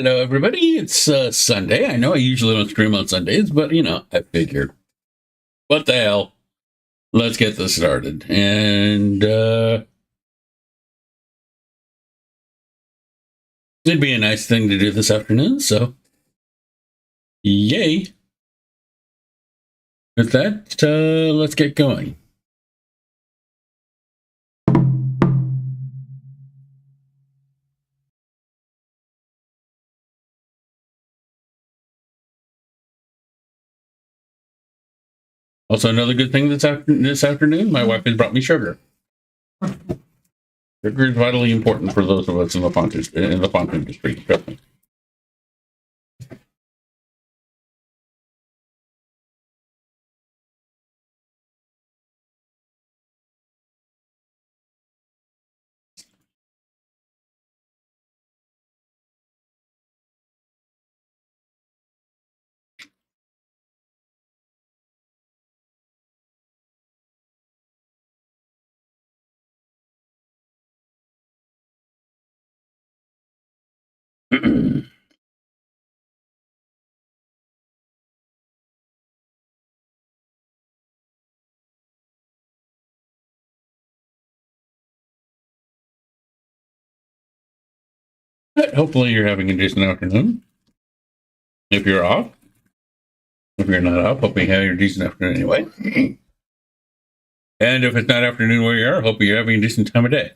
Hello, everybody. It's Sunday. I know I usually don't stream on Sundays, but I figured, what the hell? Let's get this started. And it'd be a nice thing to do this afternoon, so yay. With that, let's get going. Also, another good thing this afternoon, my wife has brought me sugar. Sugar is vitally important for those of us in the font industry. Trust me. But hopefully, you're having a decent afternoon. If you're off, if you're not off, hope you have your decent afternoon anyway. And if it's not afternoon where you are, hope you're having a decent time of day.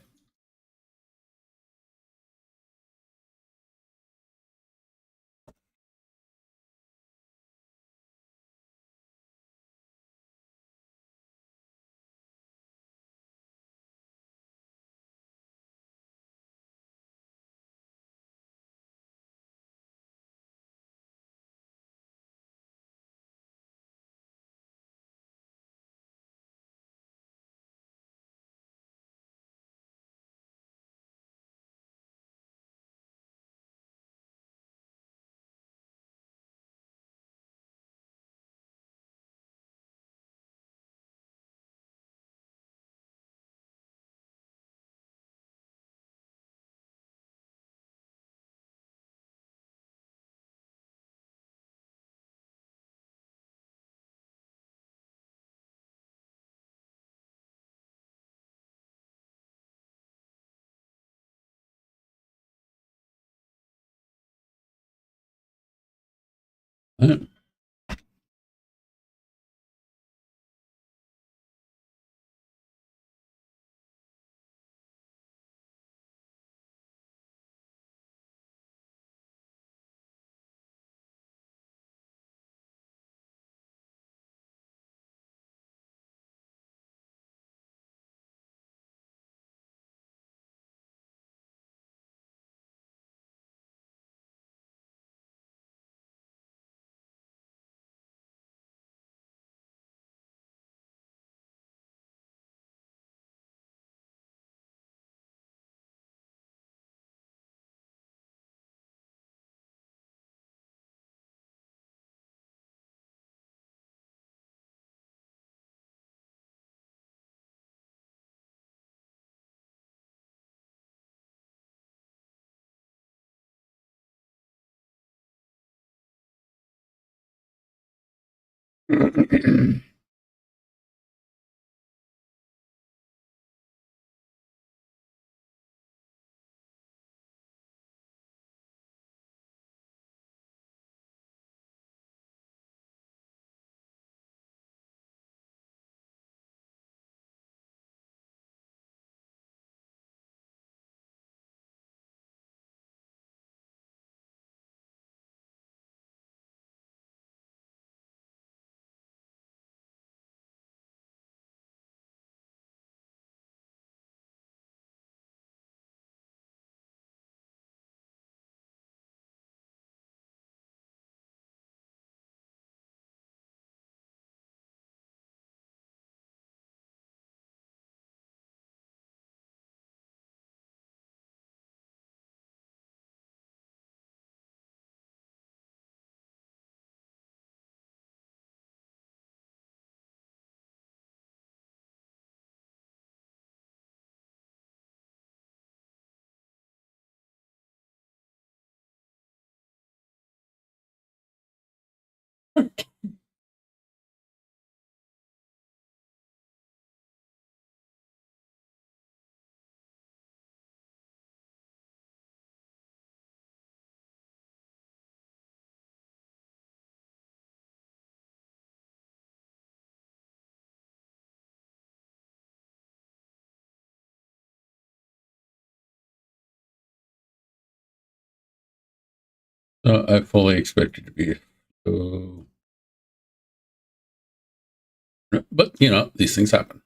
I fully expect it to be. Uh, but, these things happen.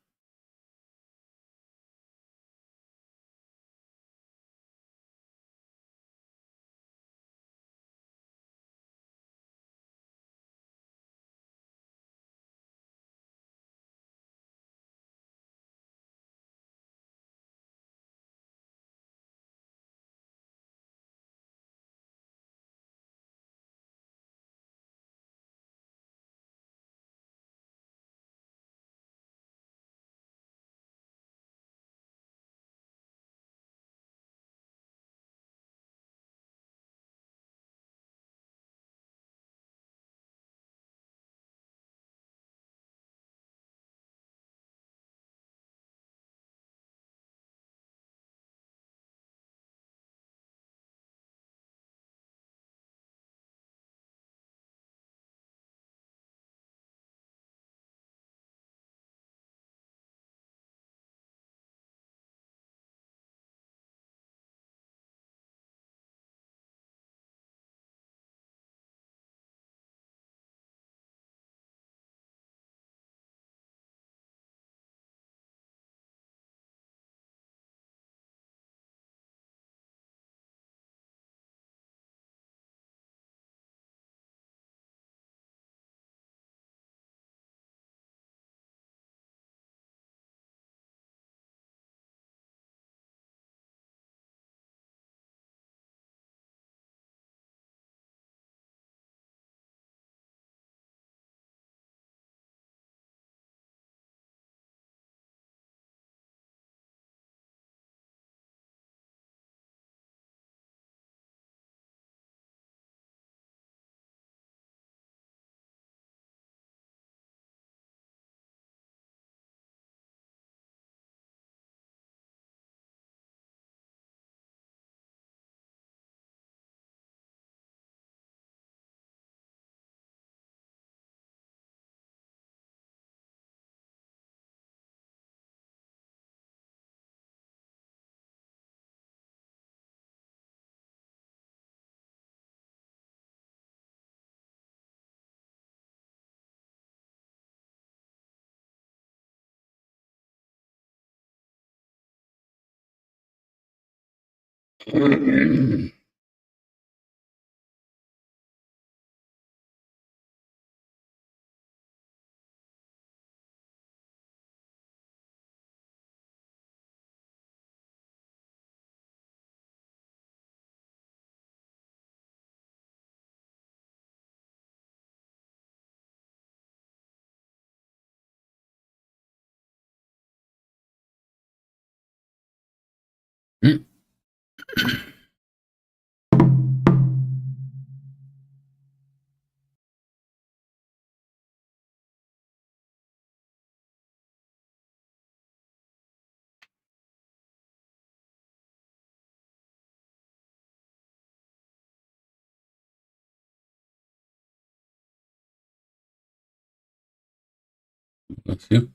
That's you.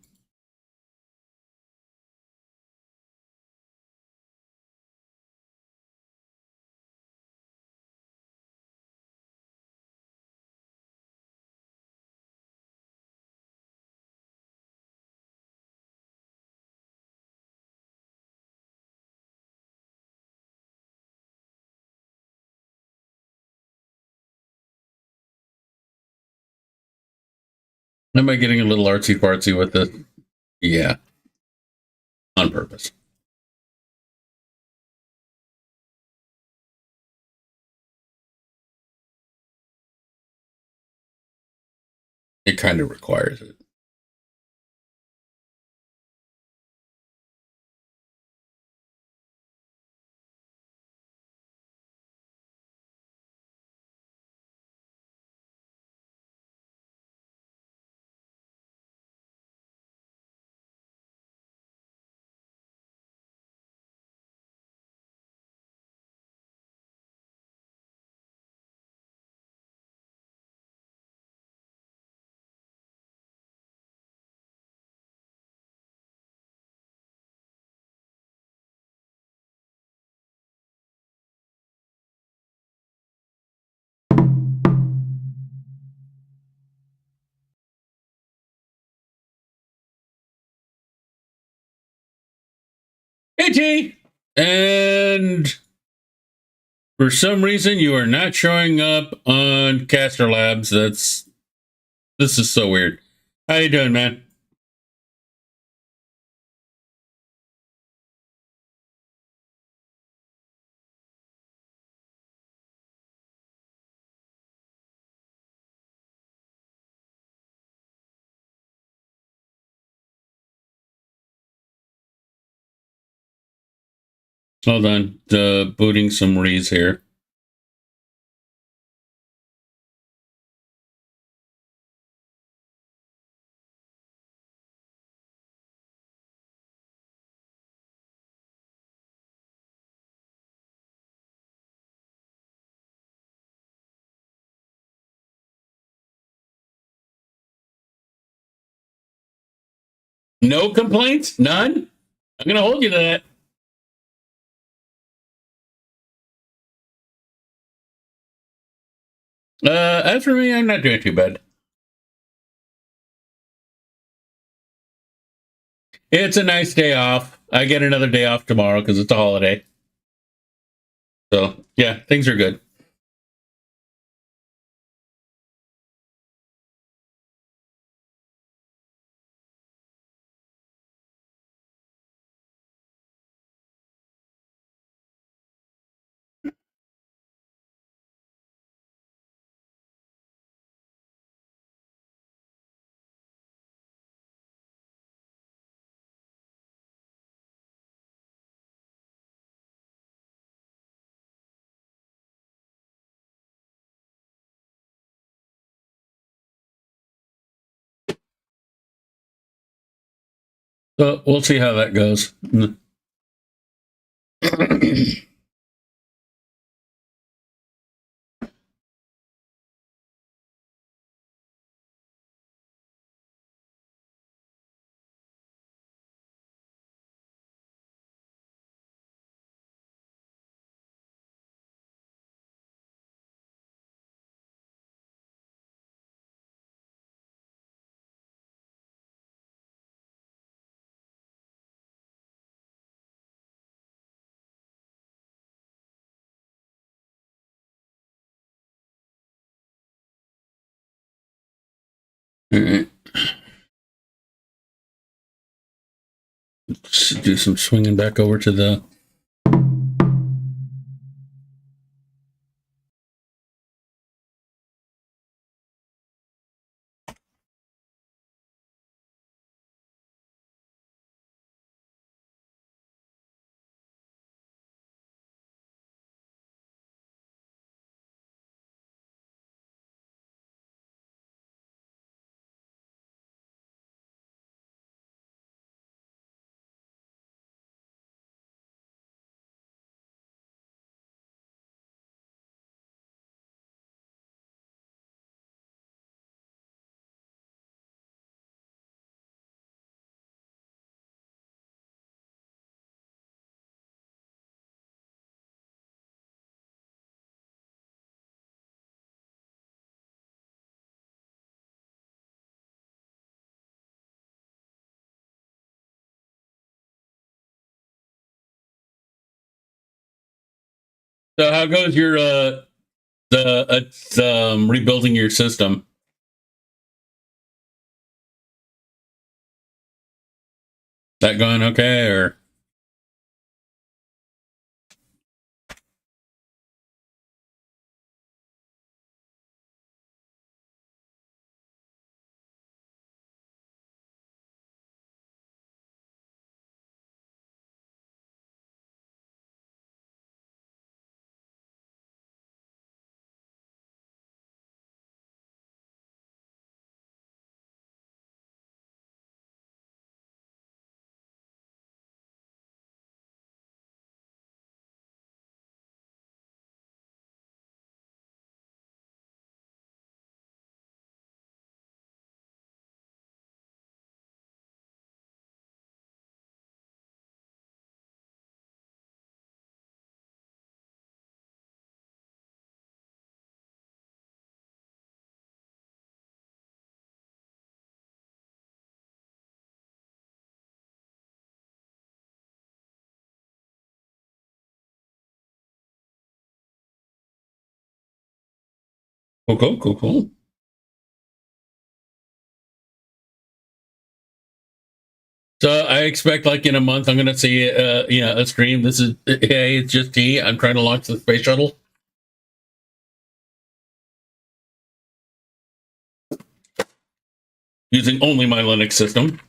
Am I getting a little artsy fartsy with this? Yeah, on purpose. It kind of requires it. Hi, T. And for some reason, you are not showing up on Caster Labs. This is so weird. How you doing, man? Hold on. Booting some rees here. No complaints? None? I'm going to hold you to that. As for me, I'm not doing too bad. It's a nice day off. I get another day off tomorrow because it's a holiday. So, yeah, things are good. So, we'll see how that goes. All right. Let's do some swinging back over to the. So, how goes your rebuilding your system? That going okay, or? Cool. So I expect, like, in a month, I'm going to see, a stream. This is, hey, it's just T. I'm trying to launch the space shuttle. Using only my Linux system.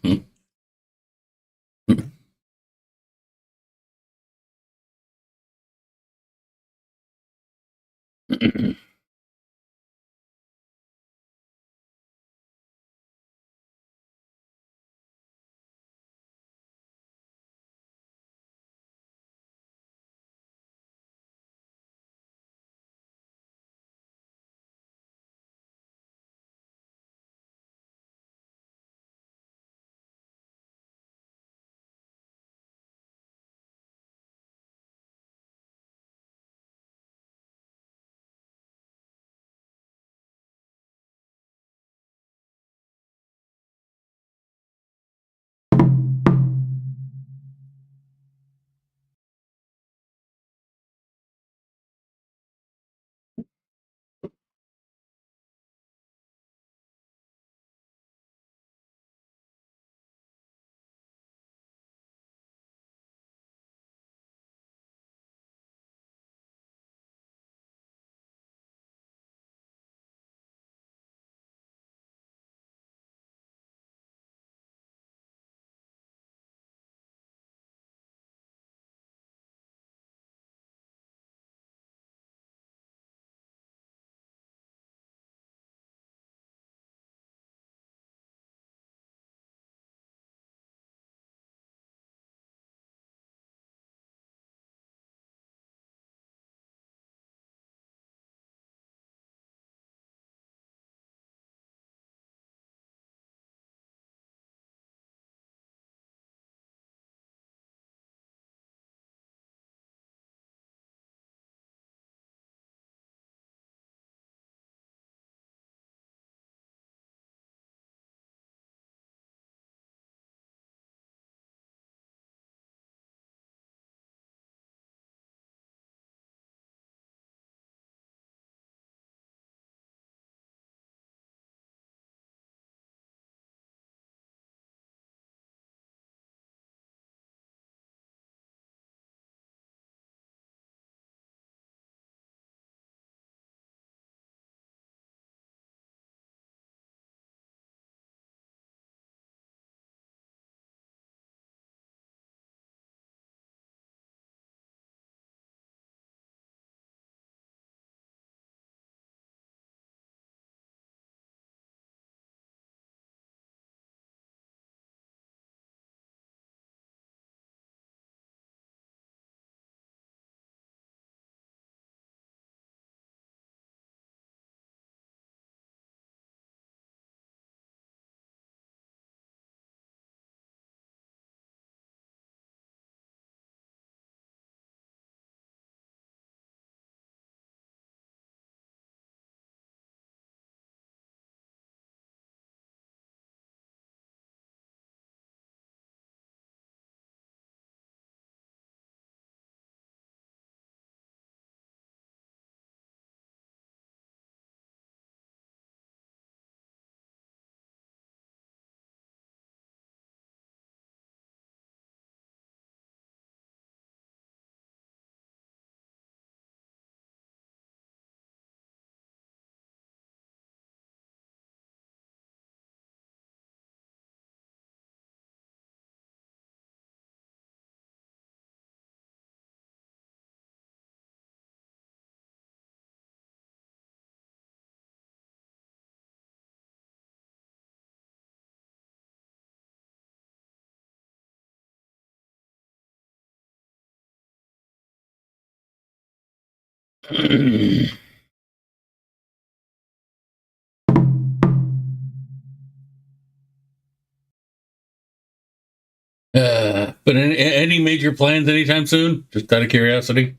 But any major plans anytime soon? Just out of curiosity.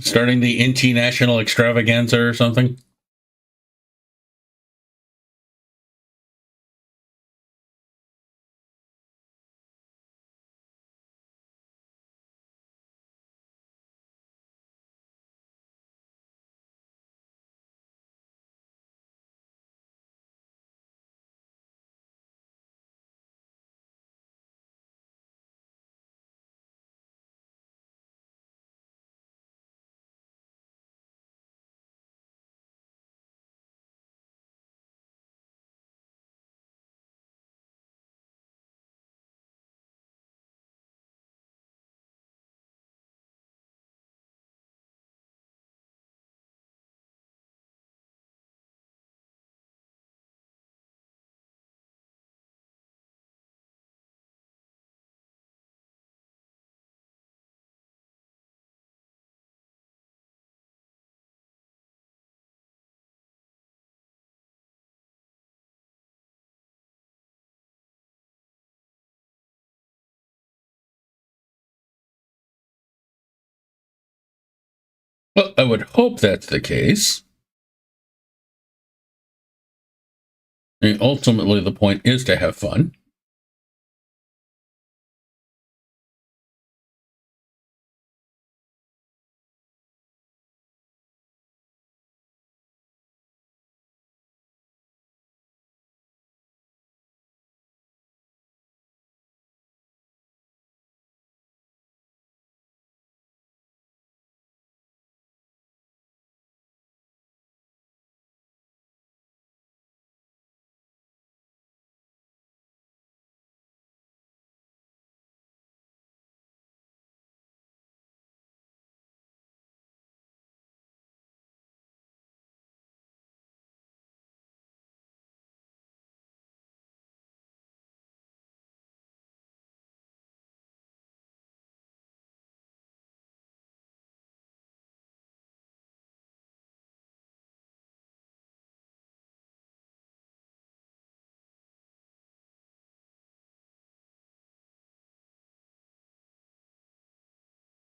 Starting the NT National Extravaganza or something? Well, I would hope that's the case. I mean, ultimately, the point is to have fun.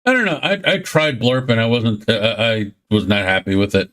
I don't know. I tried Blurp and I wasn't. I was not happy with it.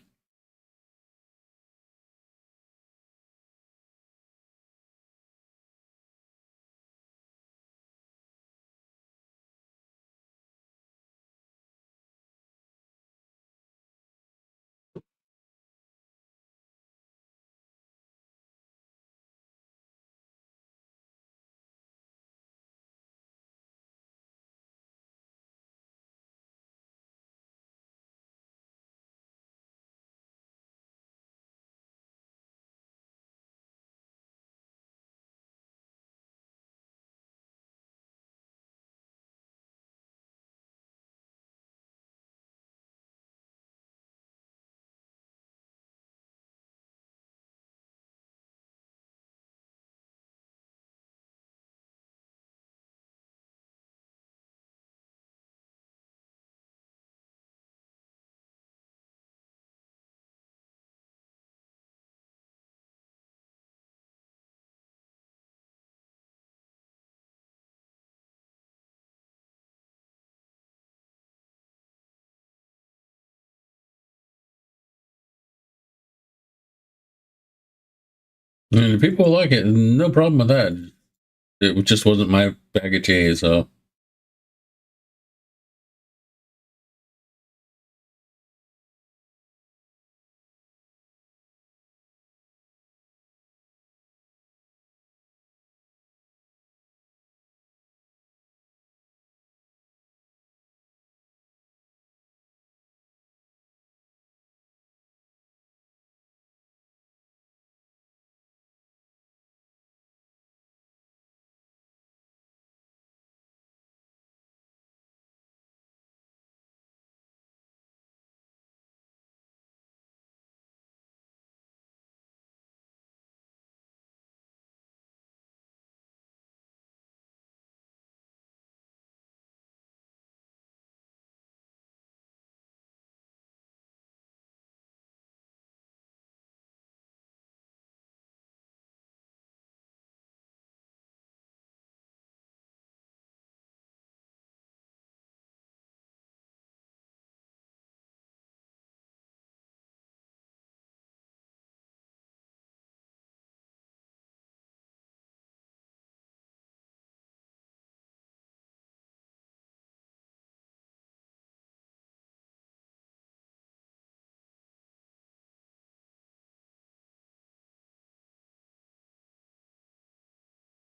And people like it. No problem with that. It just wasn't my bag of tea. So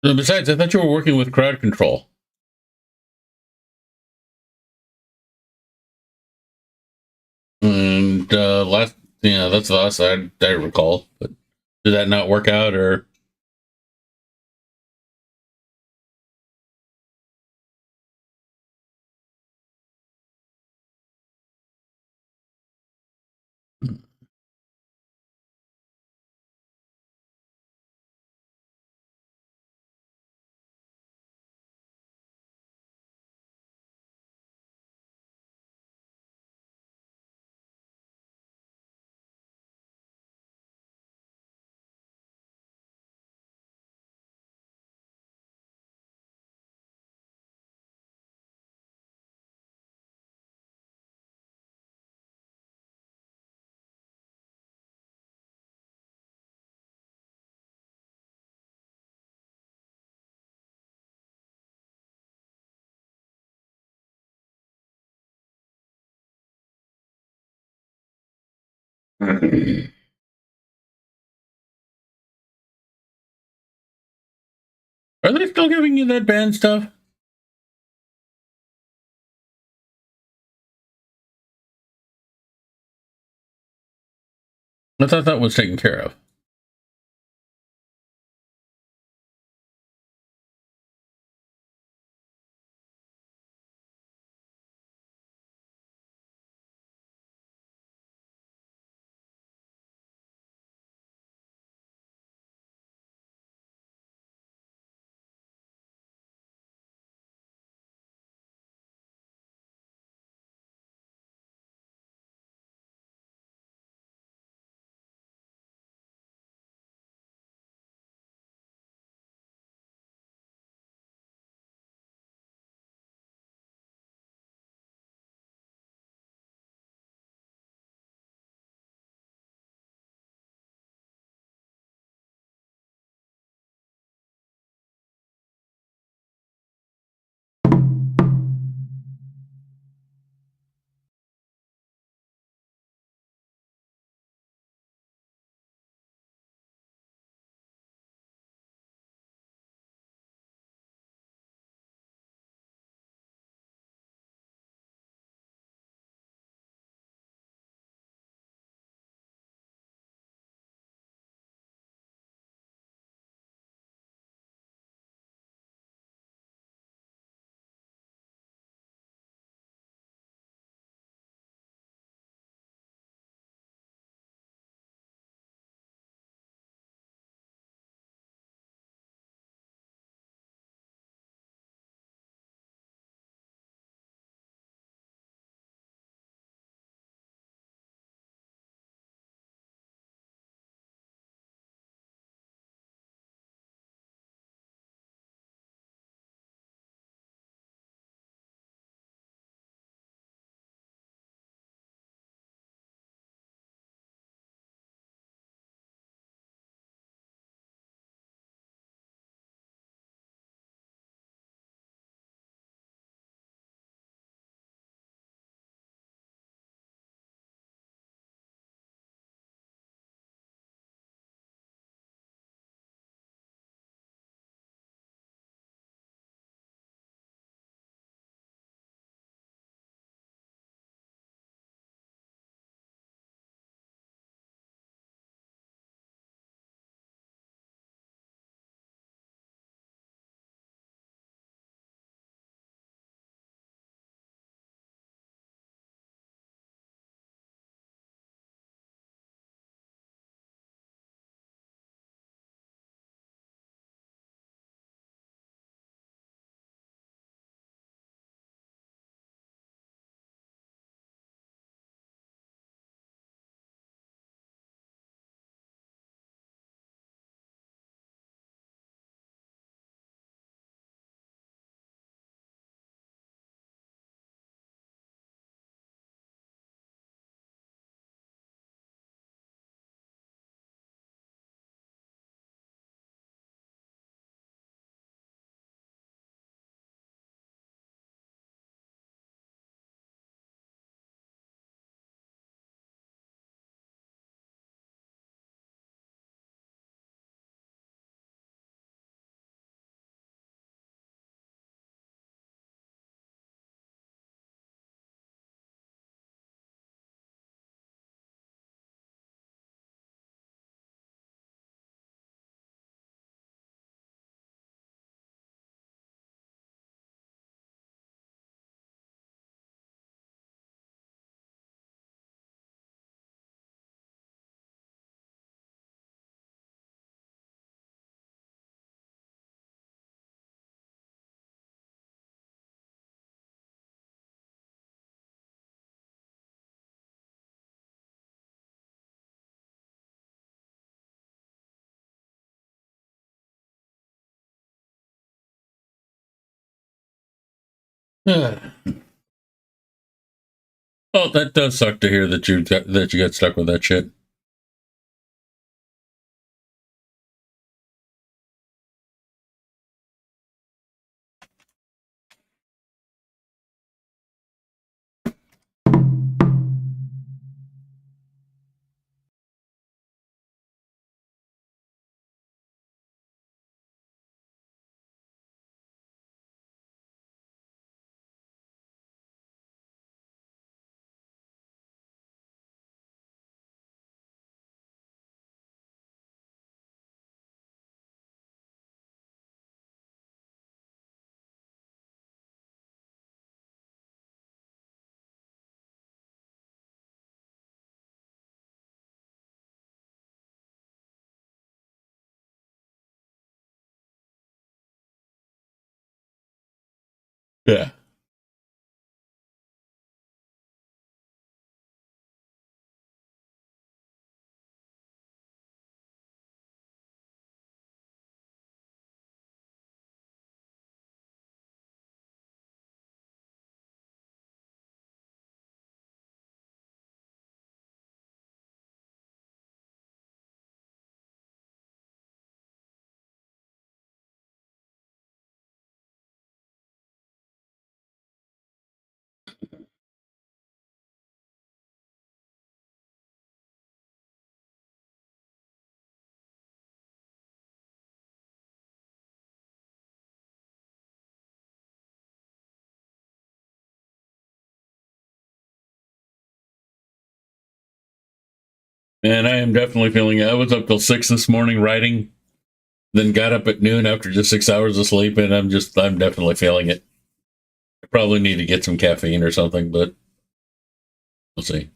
besides, I thought you were working with crowd control. And last, that's the last I recall. But did that not work out, or? Are they still giving you that band stuff? I thought that was taken care of. Oh, that does suck to hear that you got stuck with that shit. Yeah. And I am definitely feeling it. I was up till 6 this morning writing, then got up at noon after just 6 hours of sleep, and I'm definitely feeling it. I probably need to get some caffeine or something, but we'll see.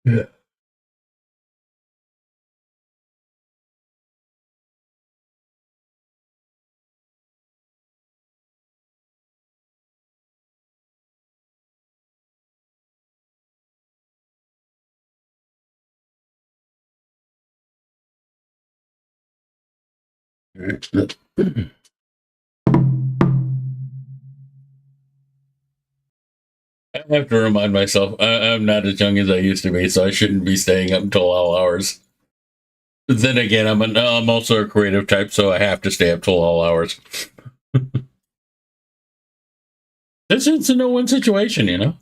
Yeah. I have to remind myself I'm not as young as I used to be, so I shouldn't be staying up until all hours. But then again, I'm also a creative type, so I have to stay up till all hours. It's a no-win situation, you know.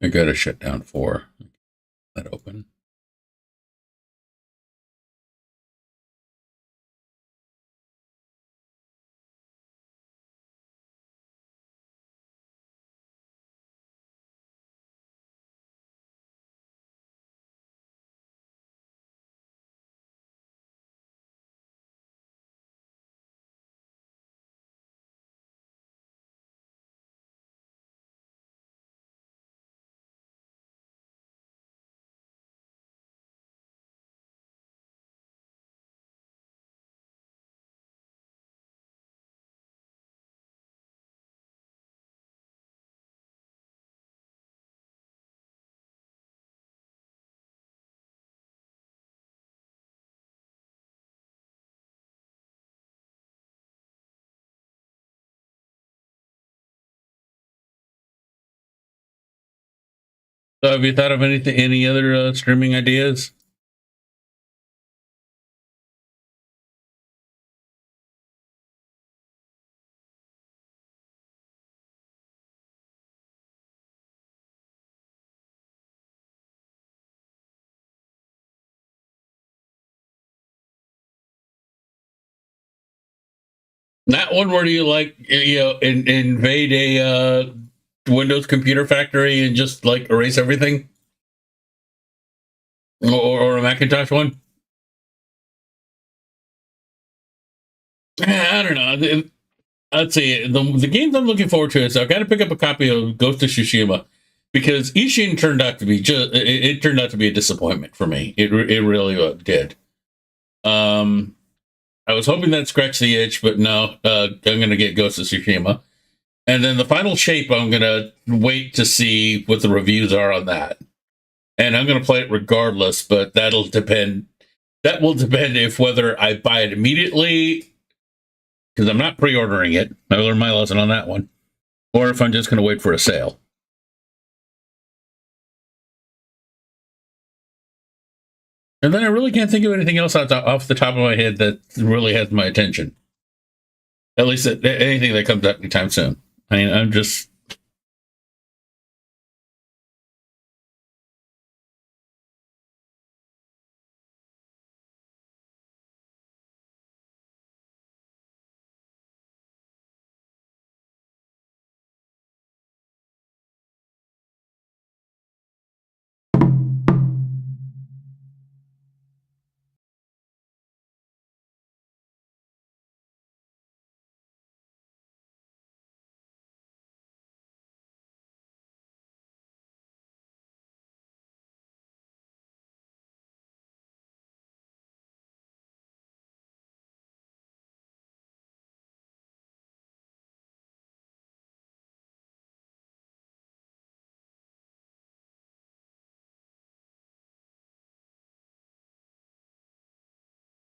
I gotta shut down 4. That open. So, have you thought of any other streaming ideas? Not one where you like invade a Windows computer factory and just like erase everything, or a Macintosh one. I don't know. I'd say the games I'm looking forward to is I've got to pick up a copy of Ghost of Tsushima. because Ishin turned out to be it turned out to be a disappointment for me. It really did. I was hoping that scratched the itch, but no, I'm going to get Ghost of Tsushima. And then the final shape, I'm going to wait to see what the reviews are on that. And I'm going to play it regardless, but that'll depend. That will depend if whether I buy it immediately, because I'm not pre-ordering it. I learned my lesson on that one. Or if I'm just going to wait for a sale. And then I really can't think of anything else off the top of my head that really has my attention. At least anything that comes up anytime soon. I mean, I'm just.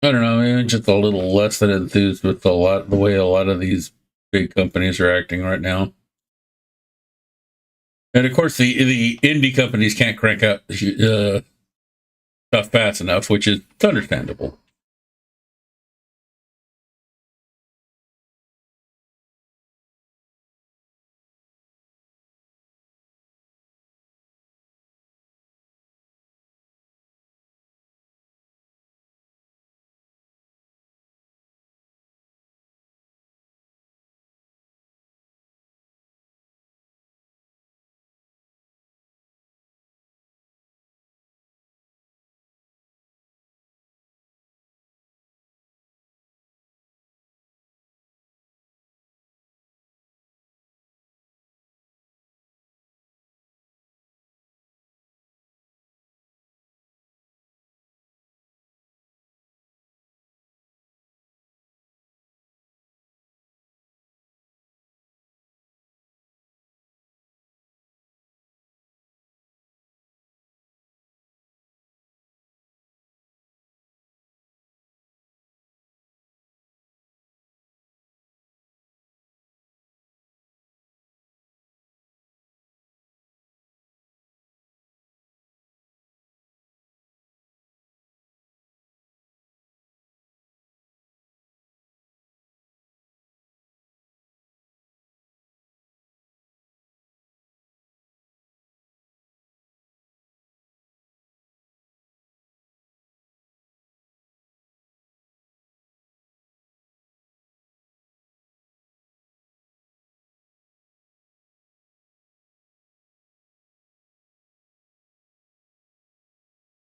I don't know, maybe just a little less than enthused with the way a lot of these big companies are acting right now. And of course, the indie companies can't crank out stuff fast enough, which is understandable.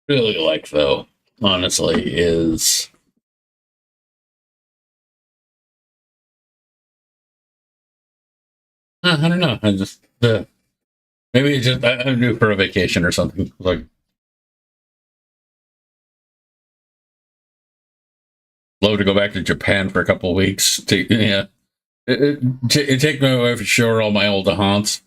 Really like, though, honestly, is. I don't know. I just. Maybe it's just. I'm due for a vacation or something. Like, love to go back to Japan for a couple of weeks. Yeah. Take my wife to show her all my old haunts.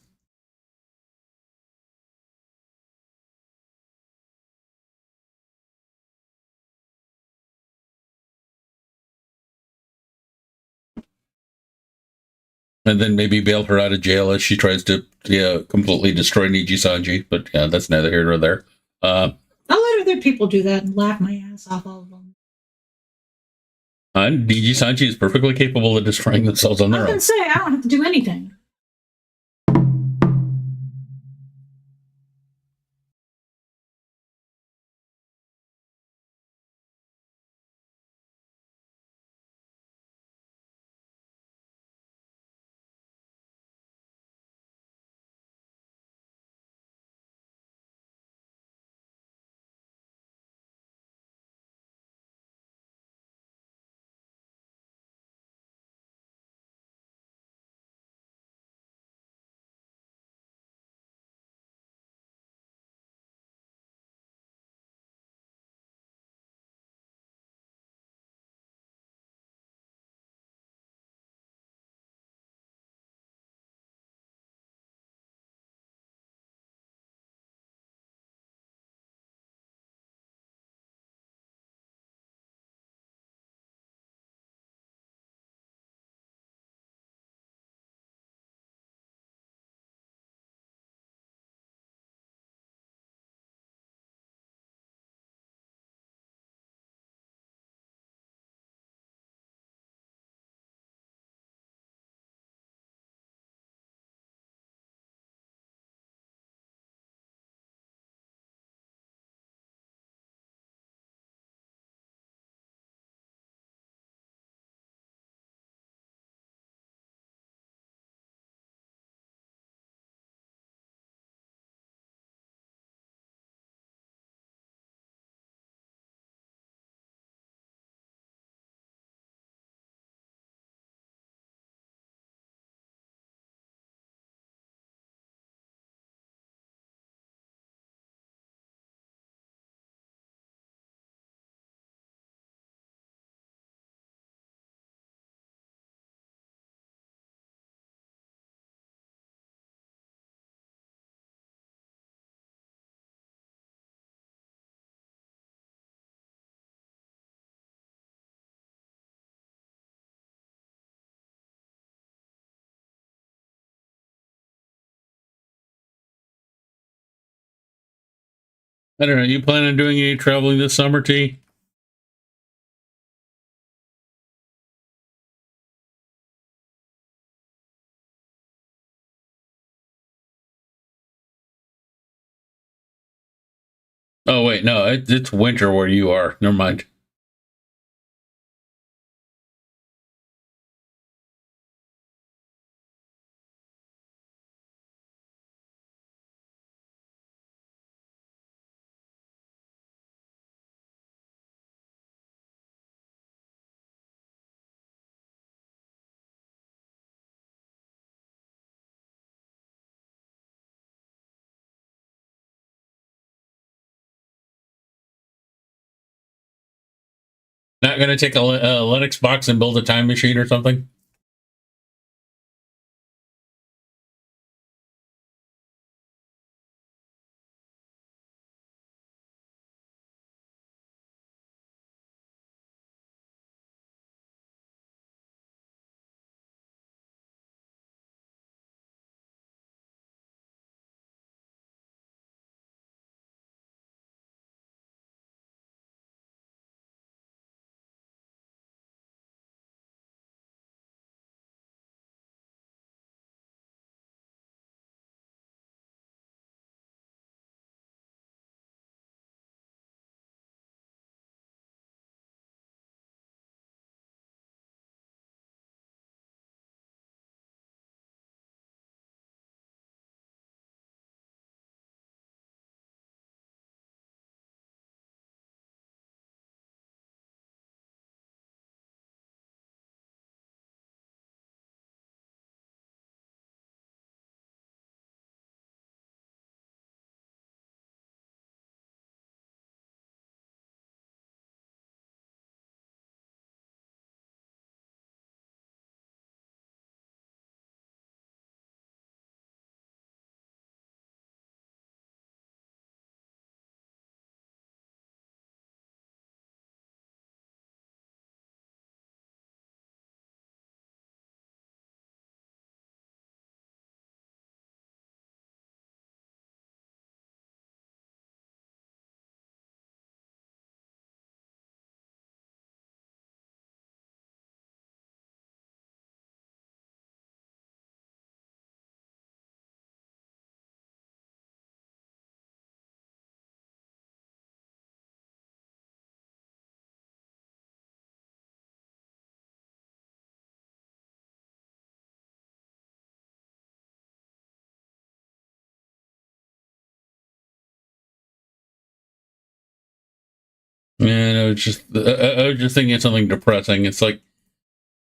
And then maybe bail her out of jail as she tries to completely destroy Niji Sanji. But yeah, that's neither here nor there. I'll let other people do that and laugh my ass off all of them. And Niji Sanji is perfectly capable of destroying themselves on their own. I was going to say, I don't have to do anything. I don't know. You plan on doing any traveling this summer, T? Oh wait, no, it's winter where you are. Never mind. Not going to take a Linux box and build a time machine or something? And I was just thinking of something depressing. It's like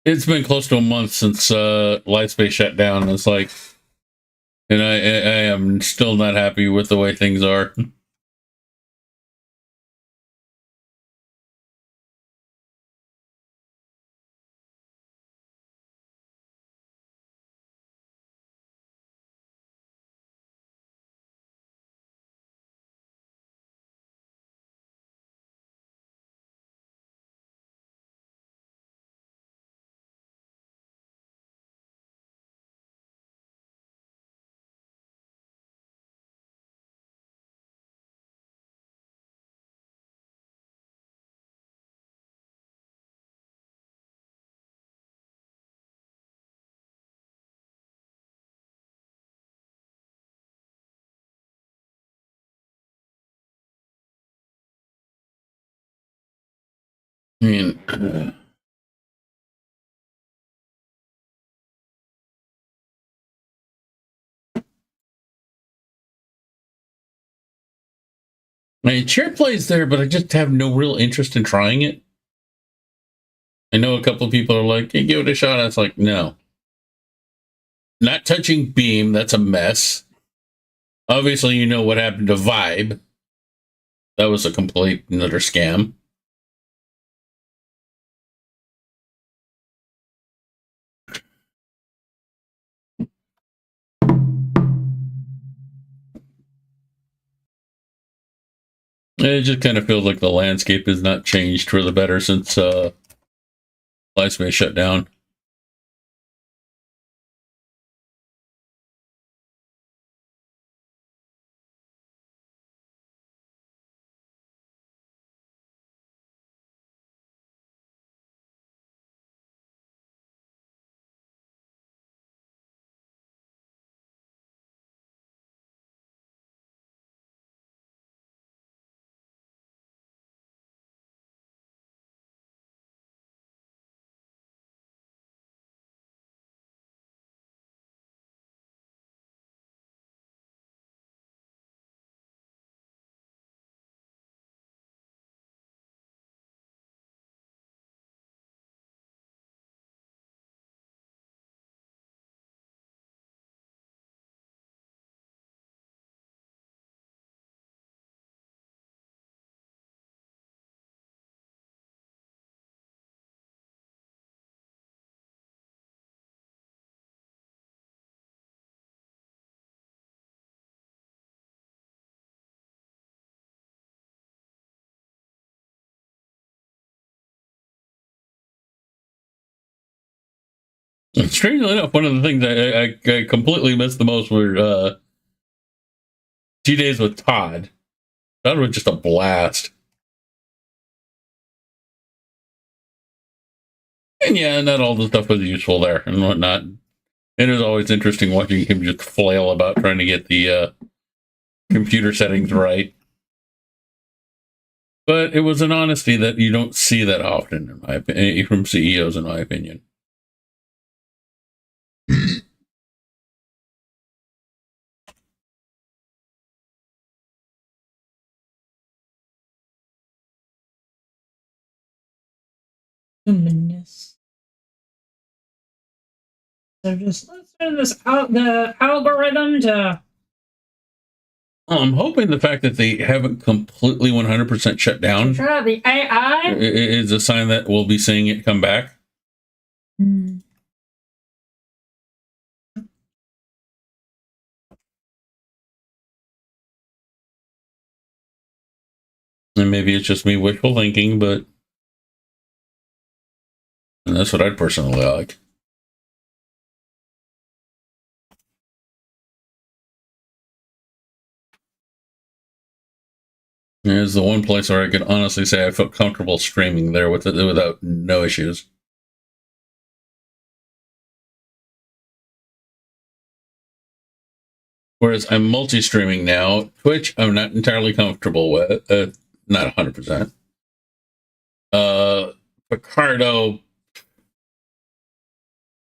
it's been close to a month since Lightspace shut down. It's like, and I am still not happy with the way things are. I mean, share plays there, but I just have no real interest in trying it. I know a couple of people are like, "Hey, give it a shot." I was like, no, not touching Beam. That's a mess. Obviously, you know what happened to Vibe. That was a complete another scam. It just kind of feels like the landscape has not changed for the better since Lightspace shut down. And strangely enough, one of the things I completely missed the most were 2 days with Todd. That was just a blast. And yeah, not all the stuff was useful there and whatnot. It is always interesting watching him just flail about trying to get the computer settings right. But it was an honesty that you don't see that often, in my opinion, from CEOs, in my opinion. Humanness. So just let's turn this out the algorithm to. I'm hoping the fact that they haven't completely 100% shut down Try the AI is a sign that we'll be seeing it come back. Mm. And maybe it's just me wishful thinking, but that's what I'd personally like. It's the one place where I could honestly say I felt comfortable streaming there with it without no issues. Whereas I'm multi-streaming now. Twitch, I'm not entirely comfortable with. Not 100%. Picardo,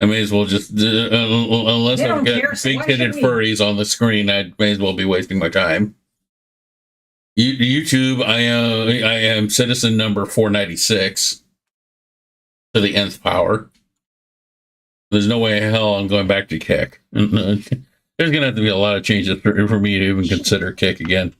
I may as well just, unless I've got big-headed furries on the screen, I may as well be wasting my time. YouTube, I am citizen number 496 to the nth power. There's no way in hell I'm going back to Kick. There's going to have to be a lot of changes for me to even consider Kick again.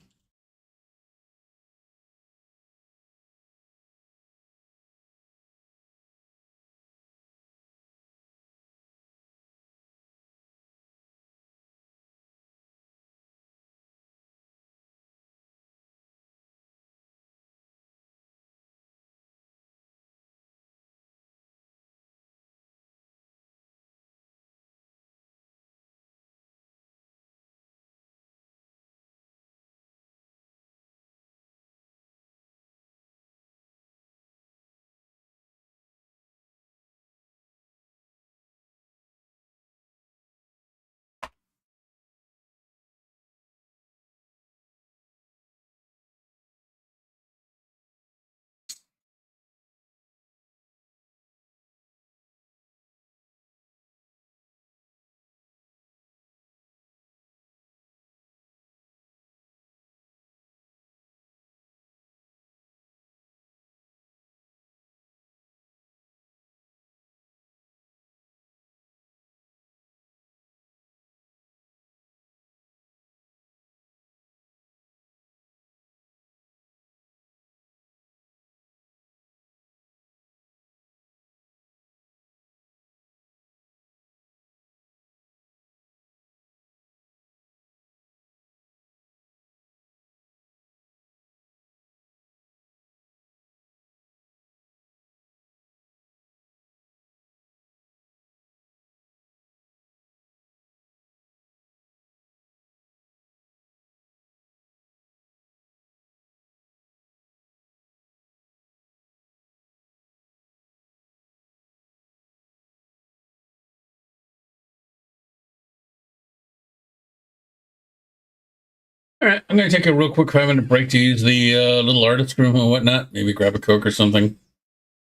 All right, I'm going to take a real quick 5-minute break to use the little artist room and whatnot. Maybe grab a Coke or something.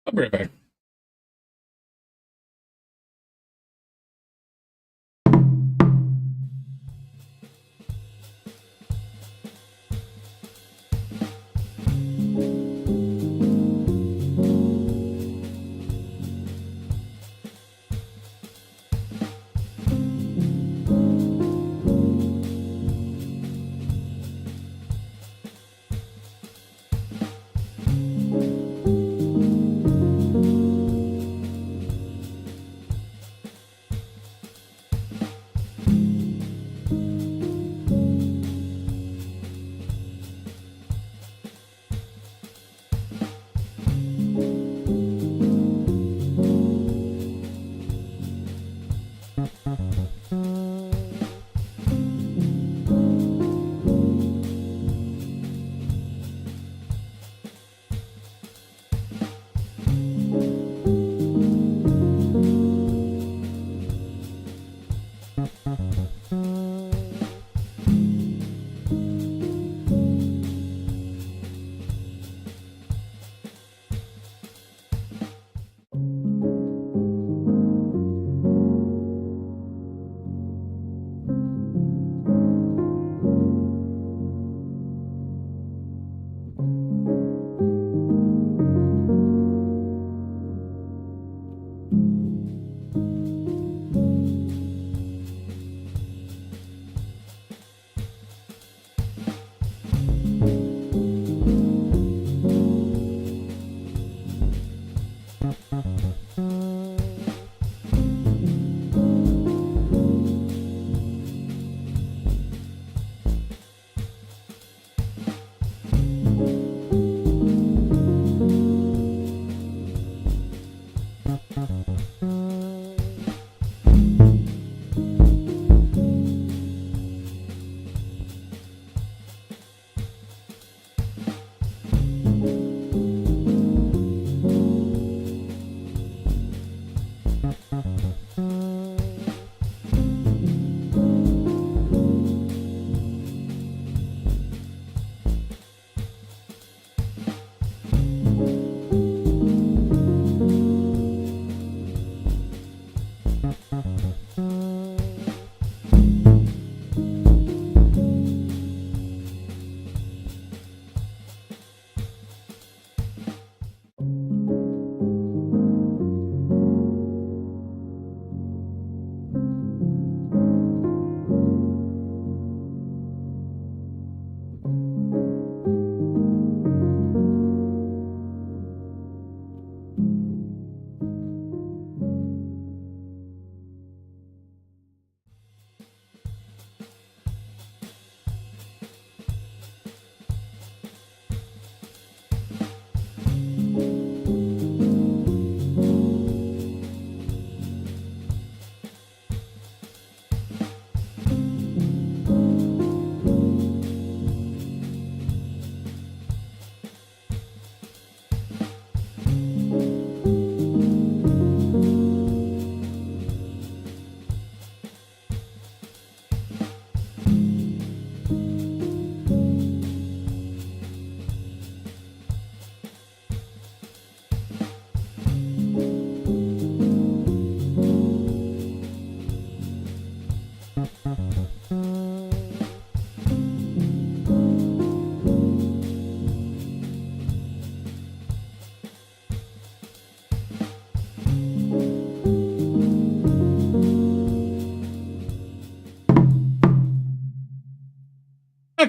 I'll be right back.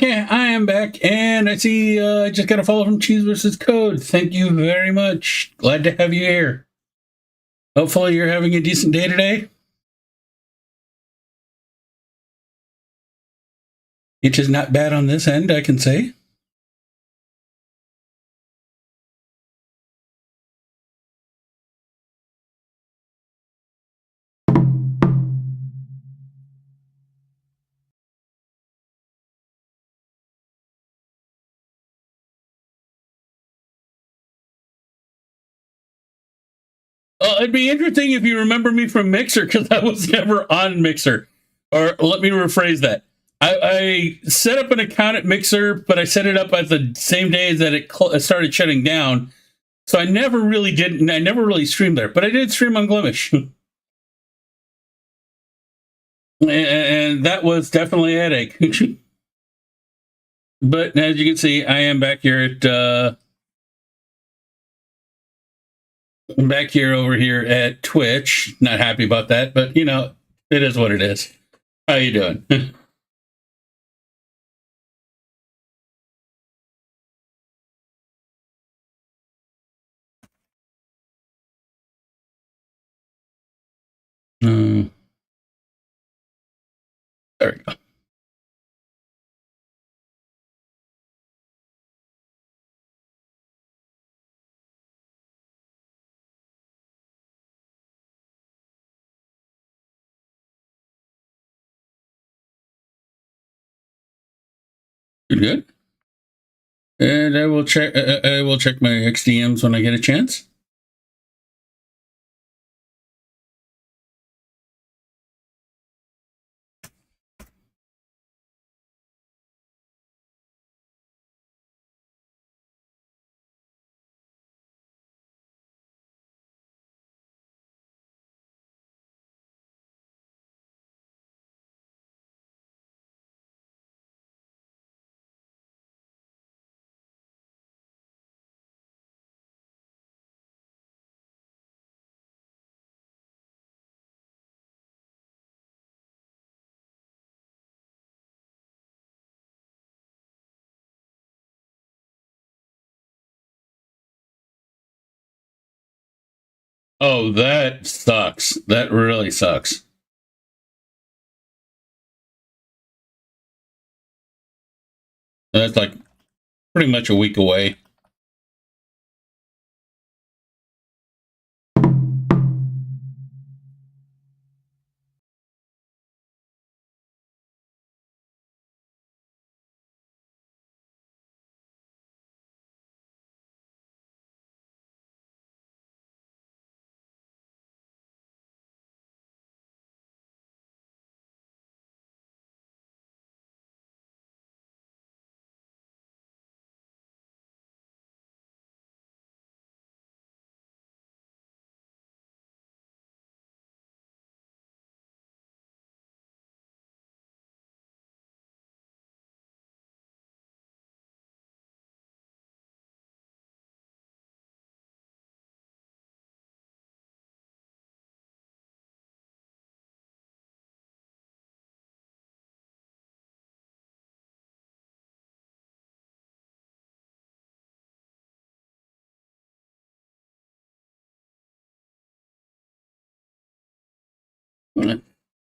Okay, I am back, and I see I just got a follow from Cheese versus Code. Thank you very much. Glad to have you here. Hopefully, you're having a decent day today. It is not bad on this end, I can say. It'd be interesting if you remember me from Mixer, because I was never on Mixer. Or let me rephrase that. I set up an account at Mixer, but I set it up at the same day that it started shutting down. So I never really did. I never really streamed there, but I did stream on Glimish. And that was definitely a headache. But as you can see, I am back here at back here over here at Twitch. Not happy about that, but you know, it is what it is. How you doing? There we go. Good. And I will check. I will check my XDMs when I get a chance. Oh, that sucks. That really sucks. That's like pretty much a week away.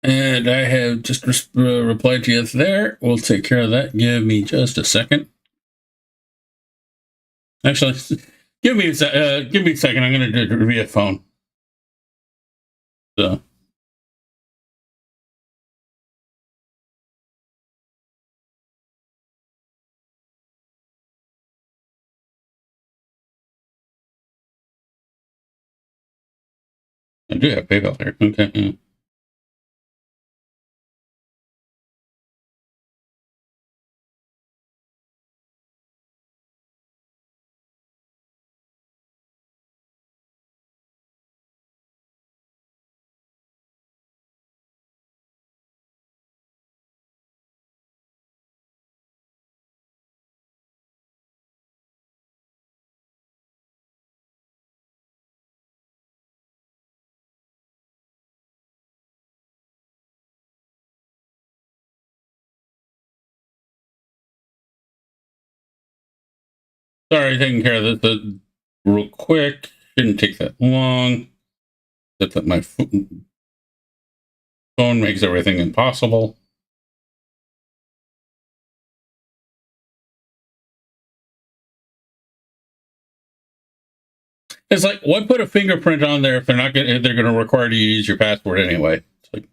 And I have just replied to you there. We'll take care of that. Give me just a second. Actually, give me a second. I'm going to do it via phone. So. I do have PayPal here. Okay. Sorry, taking care of this real quick. Didn't take that long. That my phone makes everything impossible. It's like, why put a fingerprint on there if they're not if they're going to require you to use your passport anyway? It's like,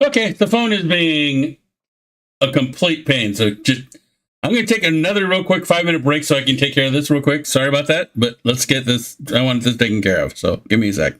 okay, the phone is being a complete pain. So I'm going to take another real quick 5-minute break so I can take care of this real quick. Sorry about that, but let's get this. I want this taken care of. So give me a sec.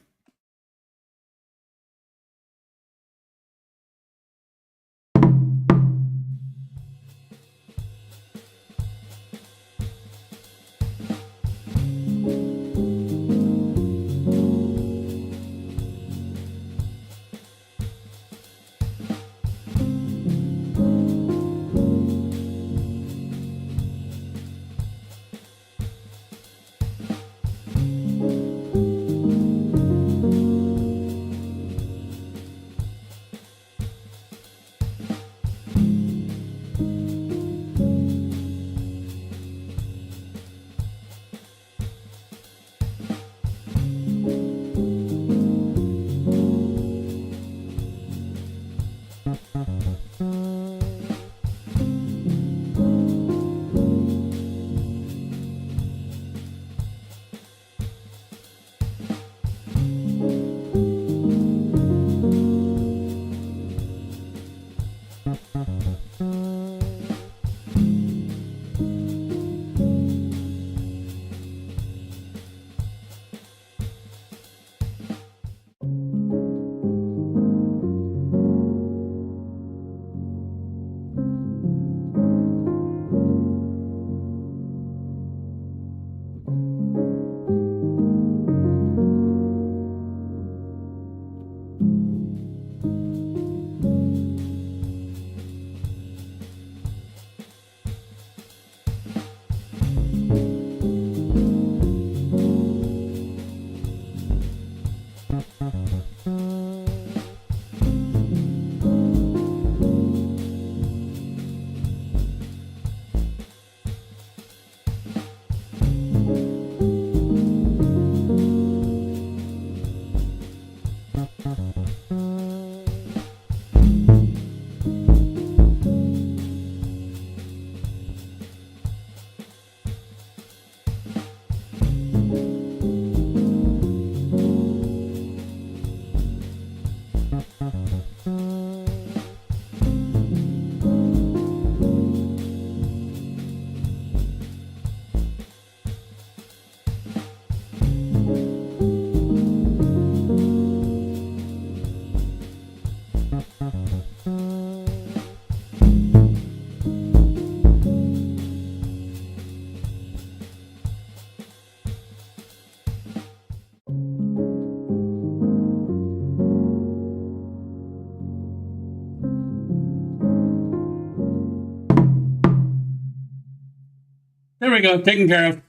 There we go. Taken care of.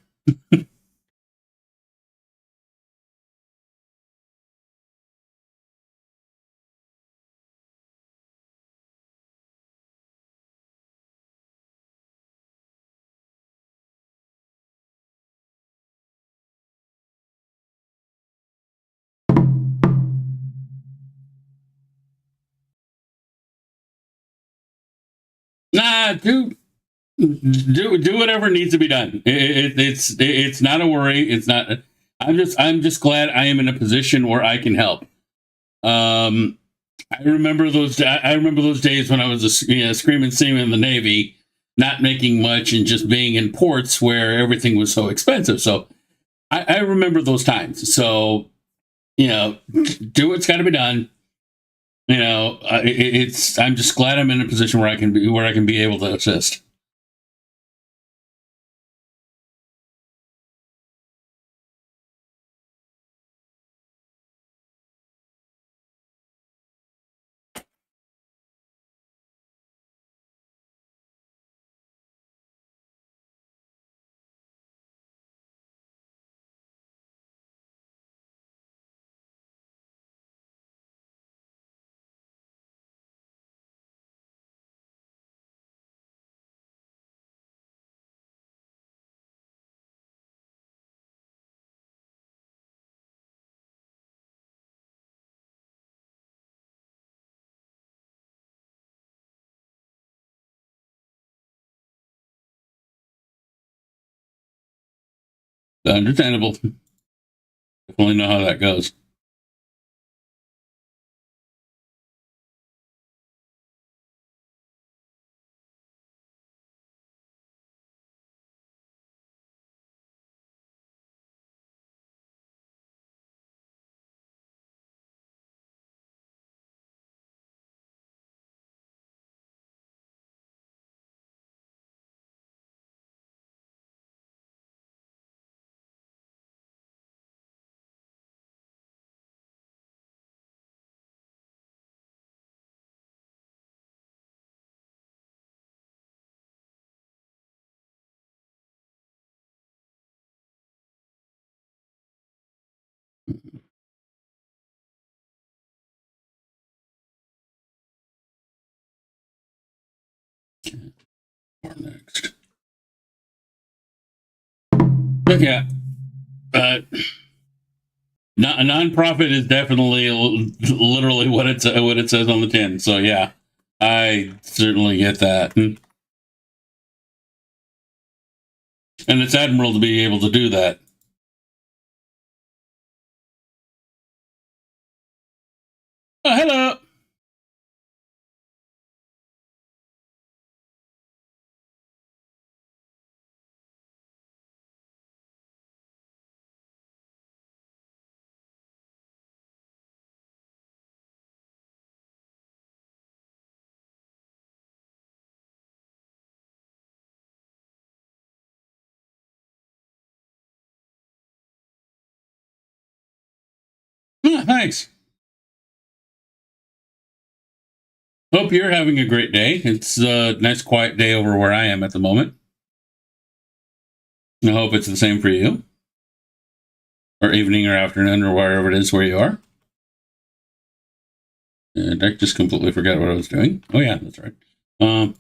Nah, do whatever needs to be done. It's not a worry. It's not. I'm just glad I am in a position where I can help. Um, I remember those days when I was a screaming seaman in the Navy, not making much and just being in ports where everything was so expensive. So I remember those times. So do what's got to be done. It's. I'm just glad I'm in a position where I can be able to assist. Understandable. Definitely know how that goes. Next. Yeah. Uh, a nonprofit is definitely literally what it says on the tin. So yeah, I certainly get that, and it's admirable to be able to do that. Oh, hello. Thanks. Hope you're having a great day. It's a nice, quiet day over where I am at the moment. I hope it's the same for you, or evening, or afternoon, or wherever it is where you are. And I just completely forgot what I was doing. Oh yeah, that's right. Um,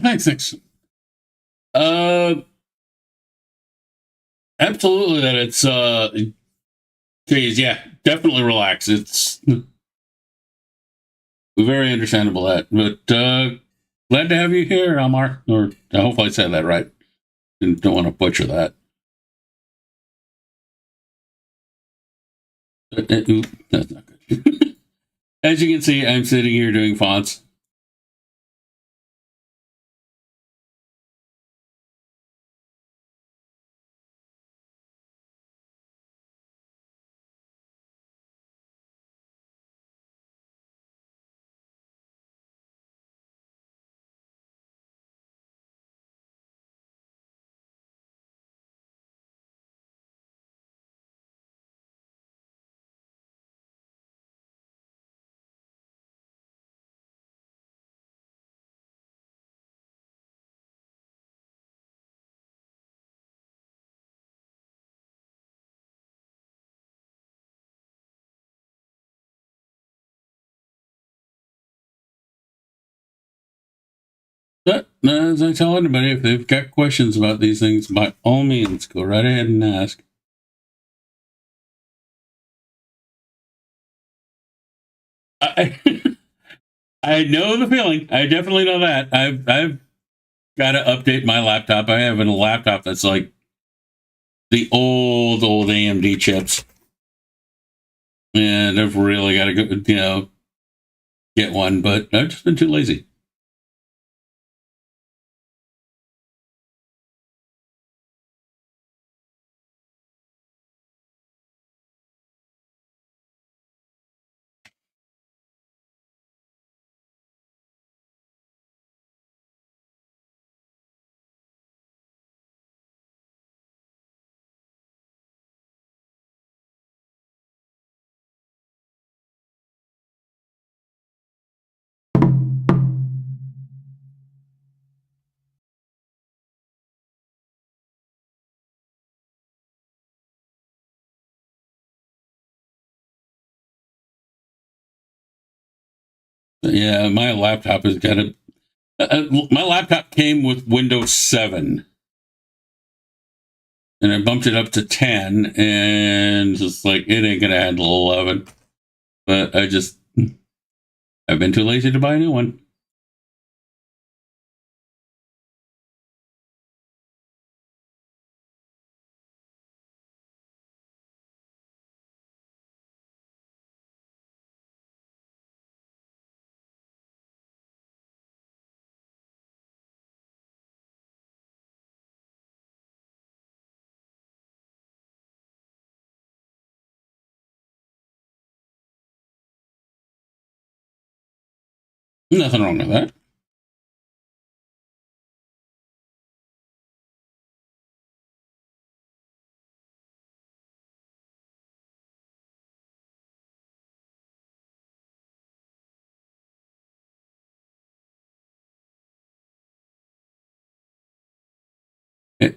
thanks. Uh, Absolutely. That it's geez, yeah, definitely relax. It's very understandable that, but glad to have you here, Amar. Or I hope I said that right. Don't want to butcher that. Oop, that's not good. As you can see, I'm sitting here doing fonts. as I tell anybody, if they've got questions about these things, by all means, go right ahead and ask. I, I know the feeling. I definitely know that. I've got to update my laptop. I have a laptop that's like the old AMD chips, and I've really got to go, get one. But I've just been too lazy. Yeah, my laptop has got a. My laptop came with Windows 7, and I bumped it up to 10, and just like it ain't gonna handle 11. But I've been too lazy to buy a new one. Nothing wrong with that.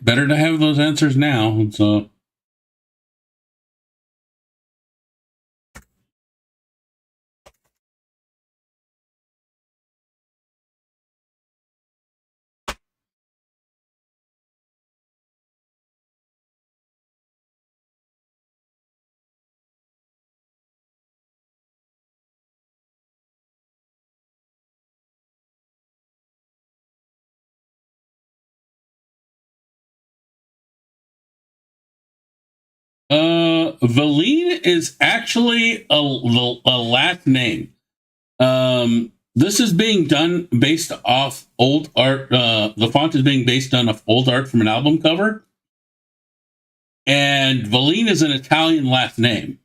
Better to have those answers now. So, Velline is actually a last name. This is being done based off old art. The font is being based on old art from an album cover. And Velline is an Italian last name.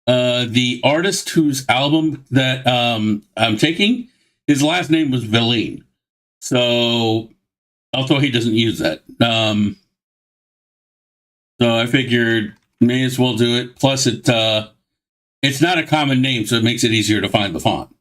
The artist whose album that I'm taking, his last name was Velline. So, although he doesn't use that. So I figured may as well do it. Plus, it's not a common name, so it makes it easier to find the font.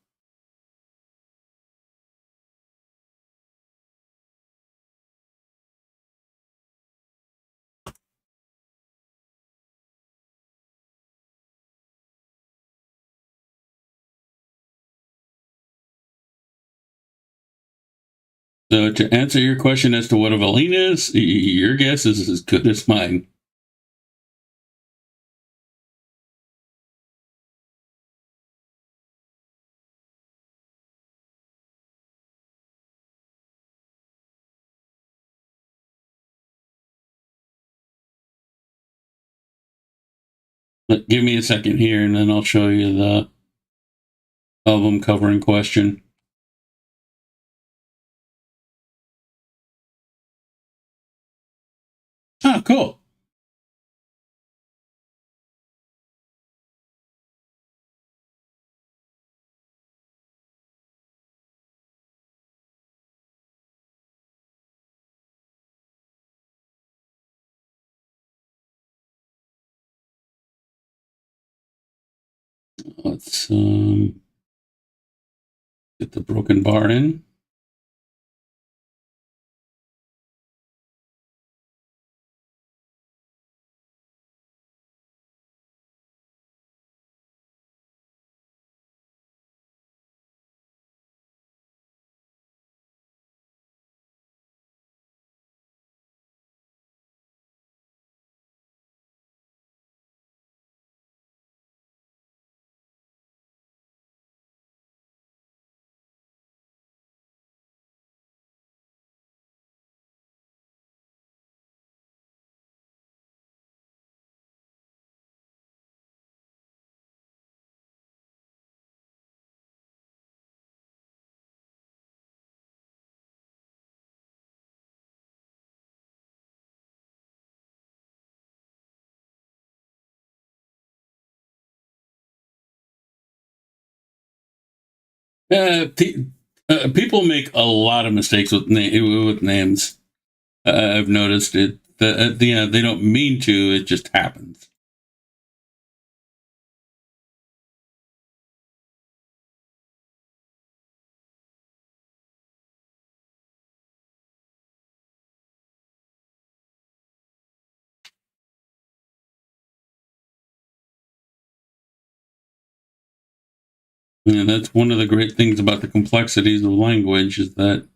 So to answer your question as to what a Velline is, your guess is as good as mine. But give me a second here, and then I'll show you the album cover in question. Oh, cool. Let's get the broken bar in. People make a lot of mistakes with names. I've noticed it. They don't mean to. It just happens. And that's one of the great things about the complexities of language is that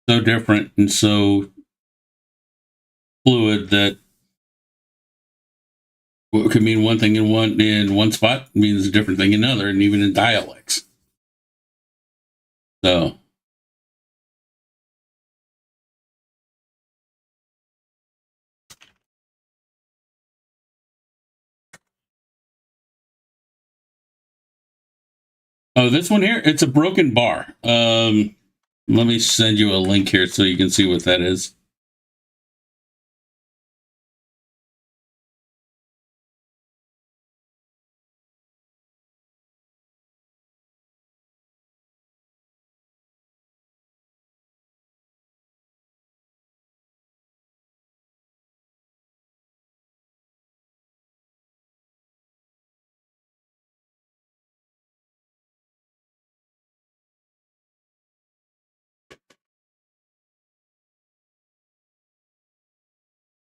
so different and so fluid that what could mean one thing in one spot means a different thing in another, and even in dialects. So, oh, this one here, it's a broken bar. Let me send you a link here so you can see what that is.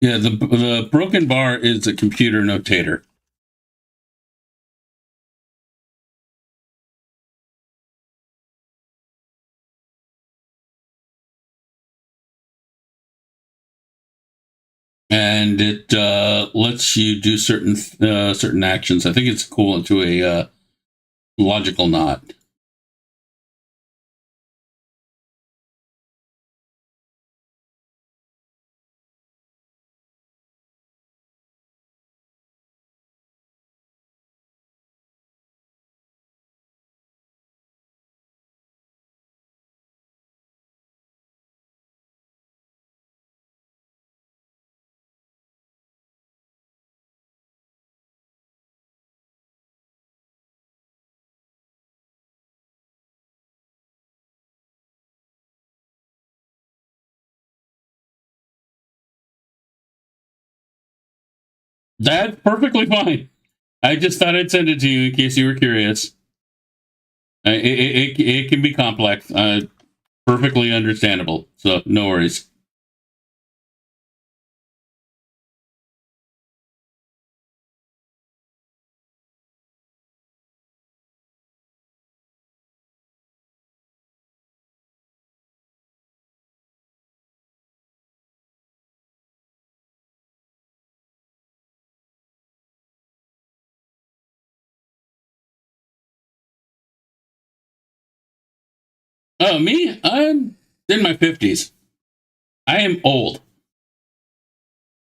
Yeah, the broken bar is a computer notator. And it lets you do certain actions. I think it's equivalent to a logical knot. That's perfectly fine. I just thought I'd send it to you in case you were curious. It can be complex. Perfectly understandable. So no worries. Oh, me? I'm in my 50s. I am old.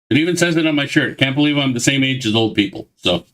It even says it on my shirt. Can't believe I'm the same age as old people. So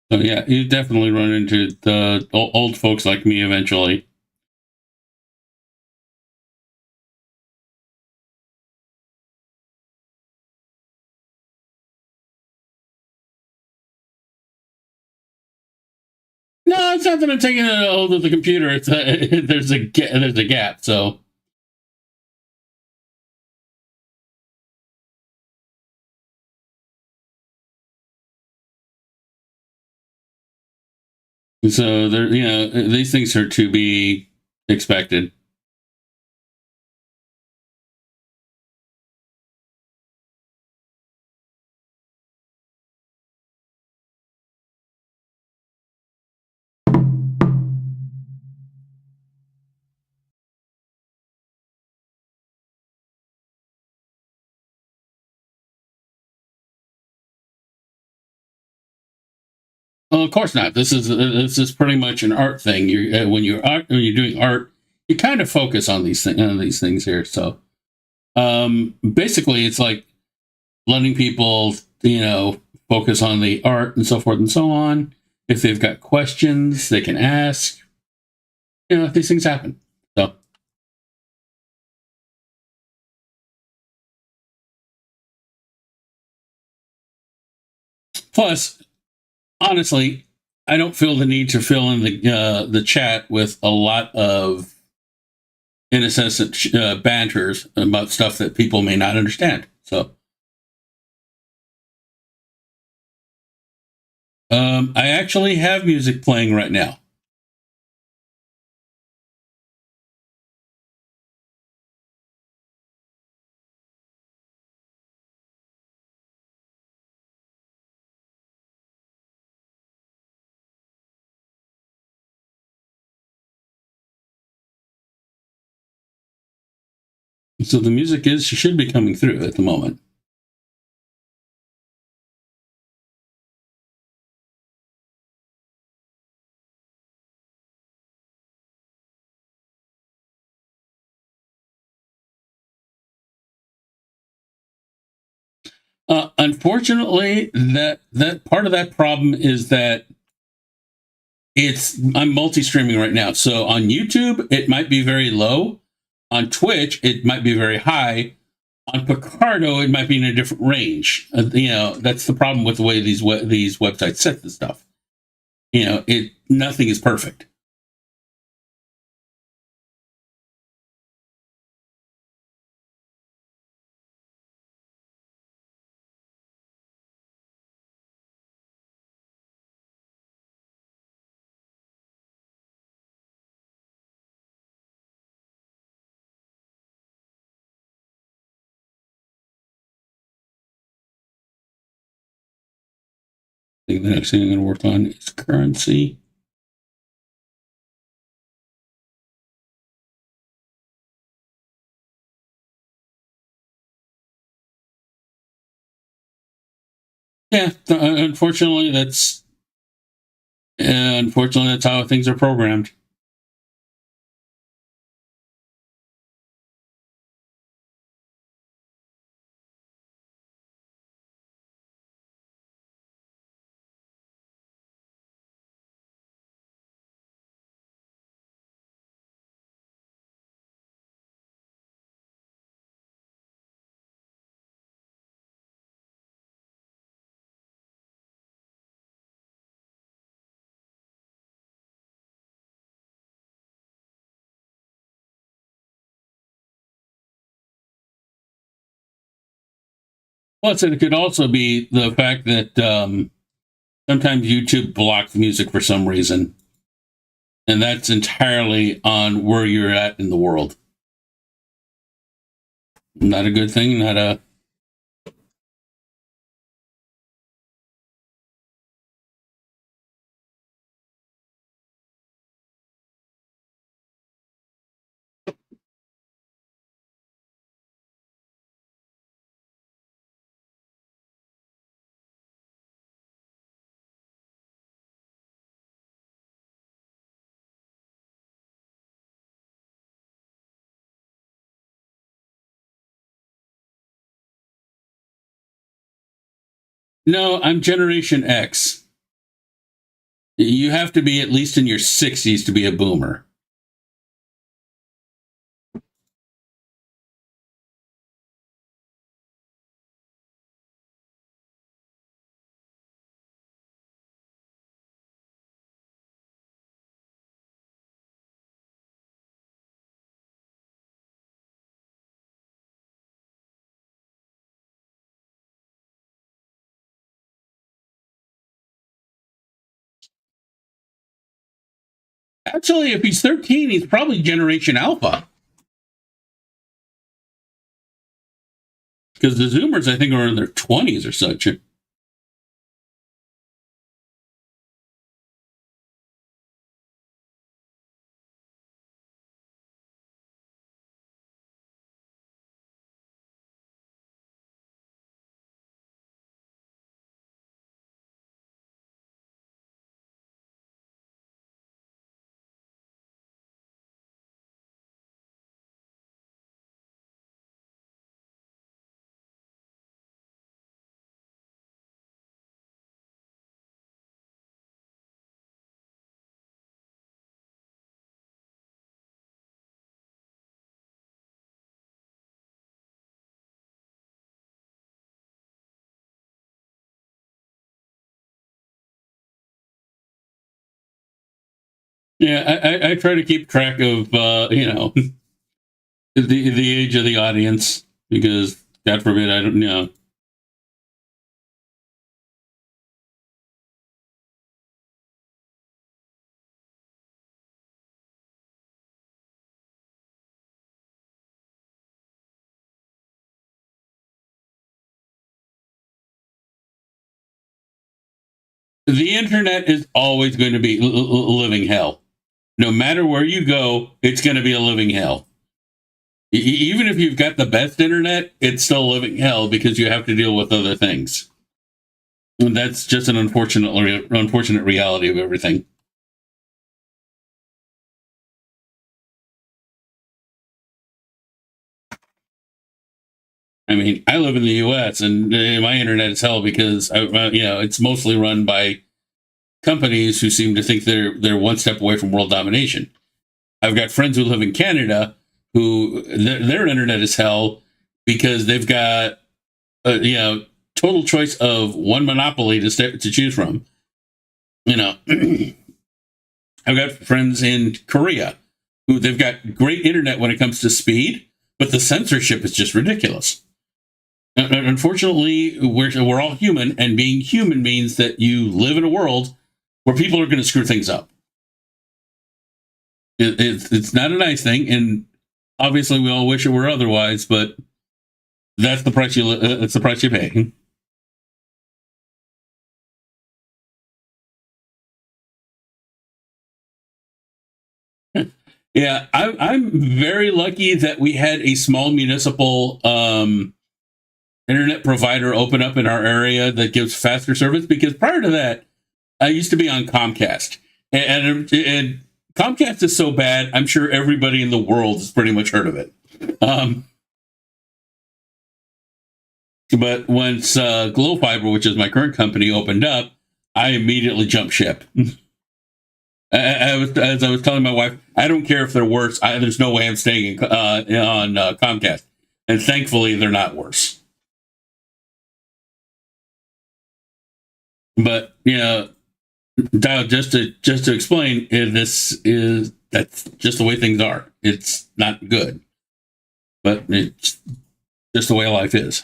yeah, you definitely run into the old folks like me eventually. No, it's not that I'm taking a hold of the computer. It's there's a gap. So there, these things are to be expected. Well, of course not. This is pretty much an art thing. When you're doing art, you kind of focus on these things here. So basically, it's like letting people, focus on the art and so forth and so on. If they've got questions, they can ask. These things happen. So plus, honestly, I don't feel the need to fill in the chat with a lot of incessant banters about stuff that people may not understand. So I actually have music playing right now. So the music should be coming through at the moment. Unfortunately, that part of that problem is that I'm multi-streaming right now. So on YouTube, it might be very low. On Twitch, it might be very high. On Picardo, it might be in a different range. That's the problem with the way these websites set this stuff. Nothing is perfect. I think the next thing I'm going to work on is currency. Yeah, unfortunately, that's how things are programmed. Plus, it could also be the fact that sometimes YouTube blocks music for some reason, and that's entirely on where you're at in the world. Not a good thing. Not a. No, I'm Generation X. You have to be at least in your 60s to be a boomer. Actually, if he's 13, he's probably Generation Alpha. Because the Zoomers, I think, are in their 20s or such. Yeah, I try to keep track of the age of the audience because God forbid I don't know. The internet is always going to be living hell. No matter where you go, it's going to be a living hell. Even if you've got the best internet, it's still living hell because you have to deal with other things. And that's just an unfortunate reality of everything. I mean, I live in the U.S. and my internet is hell because it's mostly run by companies who seem to think they're one step away from world domination. I've got friends who live in Canada who their internet is hell because they've got total choice of one monopoly to choose from. I've got friends in Korea who they've got great internet when it comes to speed, but the censorship is just ridiculous. Unfortunately, we're all human, and being human means that you live in a world where people are going to screw things up. It's not a nice thing, and obviously we all wish it were otherwise, but that's the price it's the price you pay. Yeah, I'm very lucky that we had a small municipal internet provider open up in our area that gives faster service. Because prior to that, I used to be on Comcast, and Comcast is so bad. I'm sure everybody in the world has pretty much heard of it. Um, but once Glow Fiber, which is my current company, opened up, I immediately jumped ship. As I was telling my wife, I don't care if they're worse. There's no way I'm staying on Comcast, and thankfully they're not worse. But just to explain, that's just the way things are. It's not good, but it's just the way life is.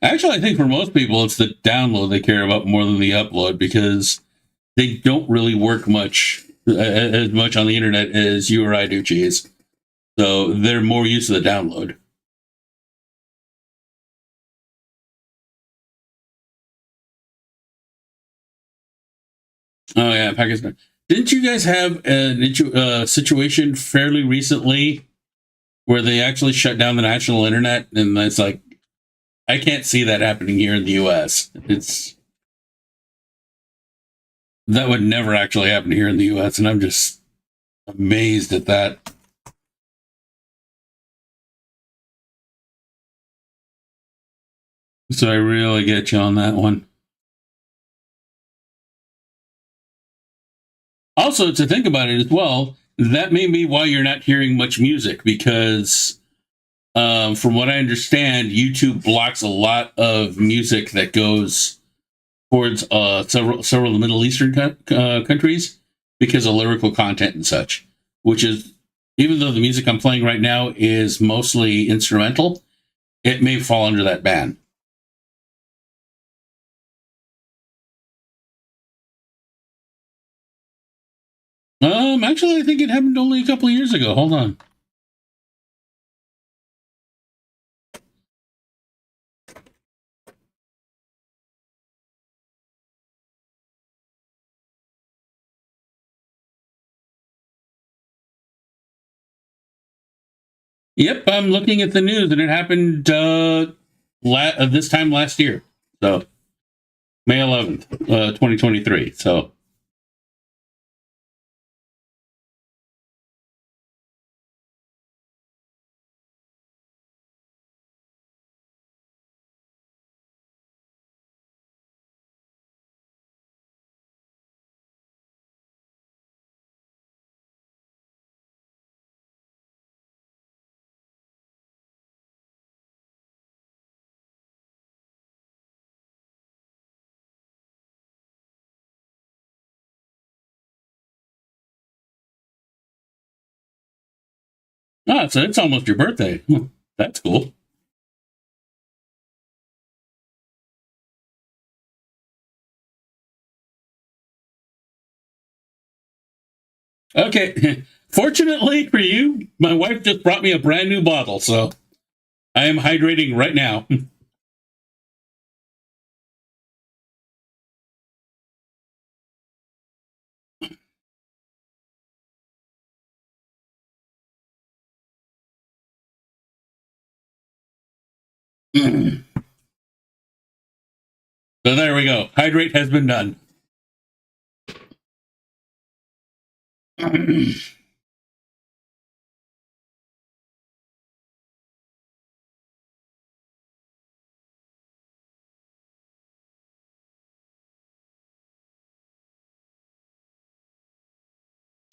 Actually, I think for most people, it's the download they care about more than the upload because they don't really work much as much on the internet as you or I do, cheese. So they're more used to the download. Oh yeah, Pakistan. Didn't you guys have a situation fairly recently where they actually shut down the national internet? And it's like I can't see that happening here in the U.S. It's that would never actually happen here in the U.S. And I'm just amazed at that. So I really get you on that one. Also, to think about it as well, that may be why you're not hearing much music because, from what I understand, YouTube blocks a lot of music that goes towards several of the Middle Eastern countries because of lyrical content and such. Which is, even though the music I'm playing right now is mostly instrumental, it may fall under that ban. Actually, I think it happened only a couple of years ago. Hold on. Yep, I'm looking at the news, and it happened this time last year. So May 11th, 2023. So Ah, so it's almost your birthday. That's cool. Okay. Fortunately for you, my wife just brought me a brand new bottle, so I am hydrating right now. So there we go. Hydrate has been done.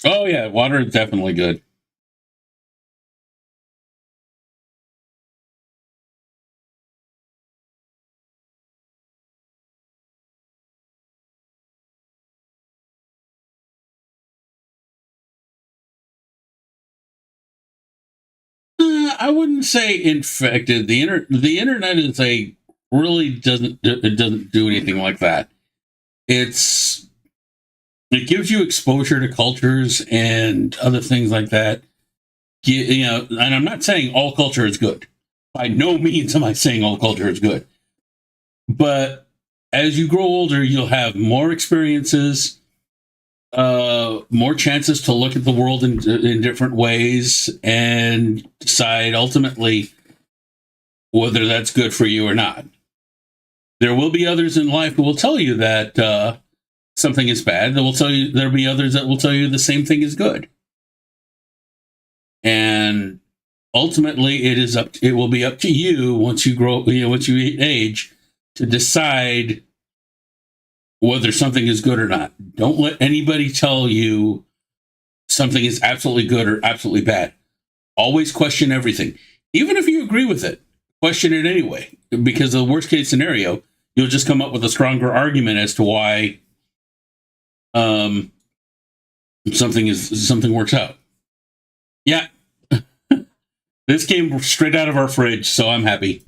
Oh yeah, water is definitely good. I wouldn't say infected. The internet is a really doesn't do anything like that. It's it gives you exposure to cultures and other things like that. You know, and I'm not saying all culture is good. By no means am I saying all culture is good. But as you grow older, you'll have more experiences, more chances to look at the world in different ways and decide ultimately whether that's good for you or not. There will be others in life who will tell you that something is bad. They will tell you there'll be others that will tell you the same thing is good. And ultimately, it will be up to you once you grow, once you age, to decide whether something is good or not. Don't let anybody tell you something is absolutely good or absolutely bad. Always question everything, even if you agree with it. Question it anyway, because the worst case scenario, you'll just come up with a stronger argument as to why um, something works out. Yeah, this came straight out of our fridge, so I'm happy.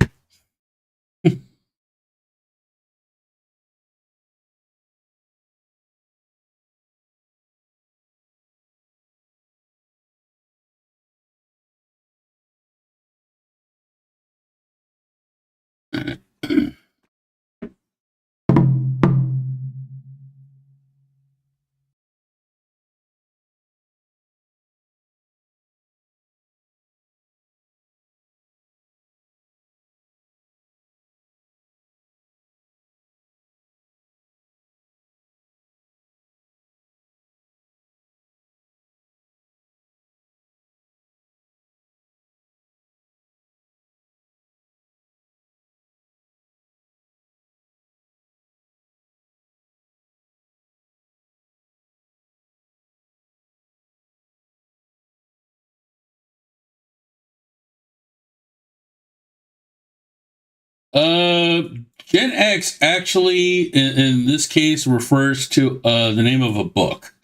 Uh, Gen X actually, in this case, refers to the name of a book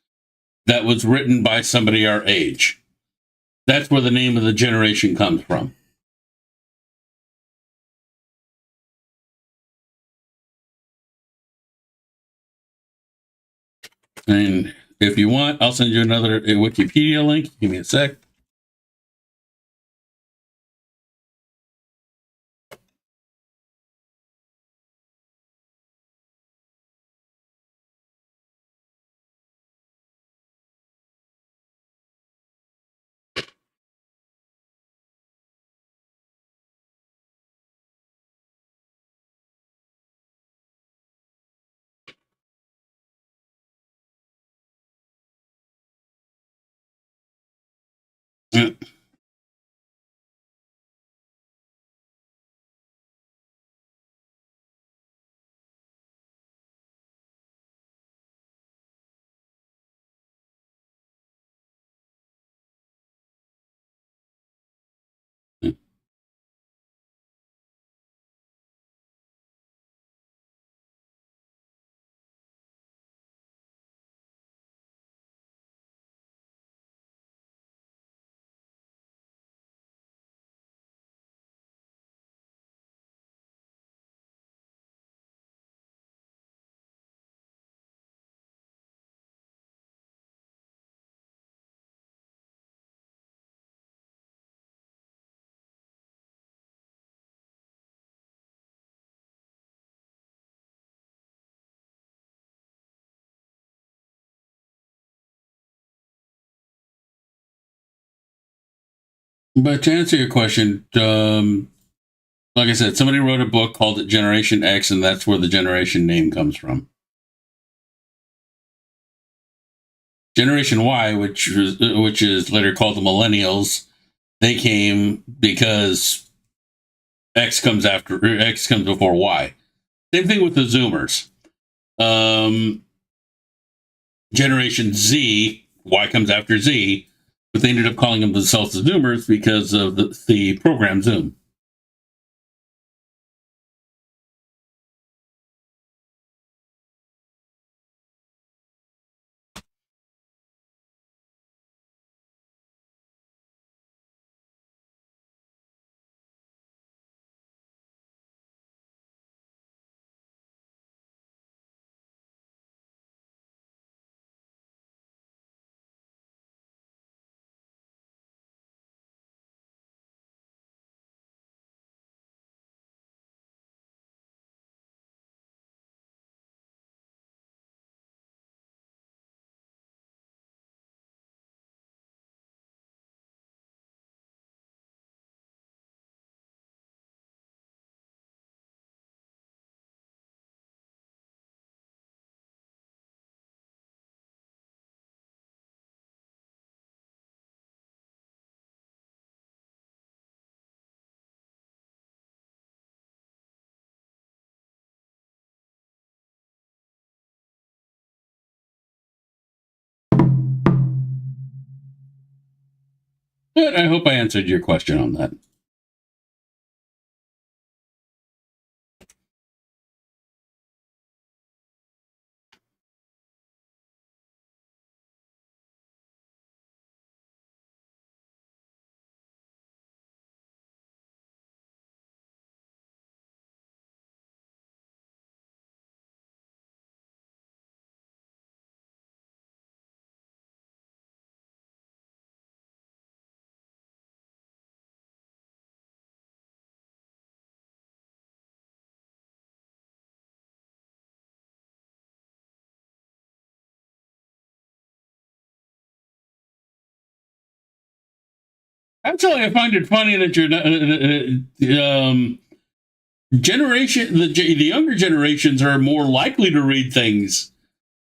that was written by somebody our age. That's where the name of the generation comes from. And if you want, I'll send you another Wikipedia link. Give me a sec. Uh, But to answer your question, like I said, somebody wrote a book called it Generation X, and that's where the generation name comes from. Generation Y, which is later called the Millennials, they came because X comes before Y. Same thing with the Zoomers. Generation Z, Y comes after Z, but they ended up calling them themselves the Zoomers because of the program Zoom. But I hope I answered your question on that. Actually, I find it funny that you're the younger generations are more likely to read things.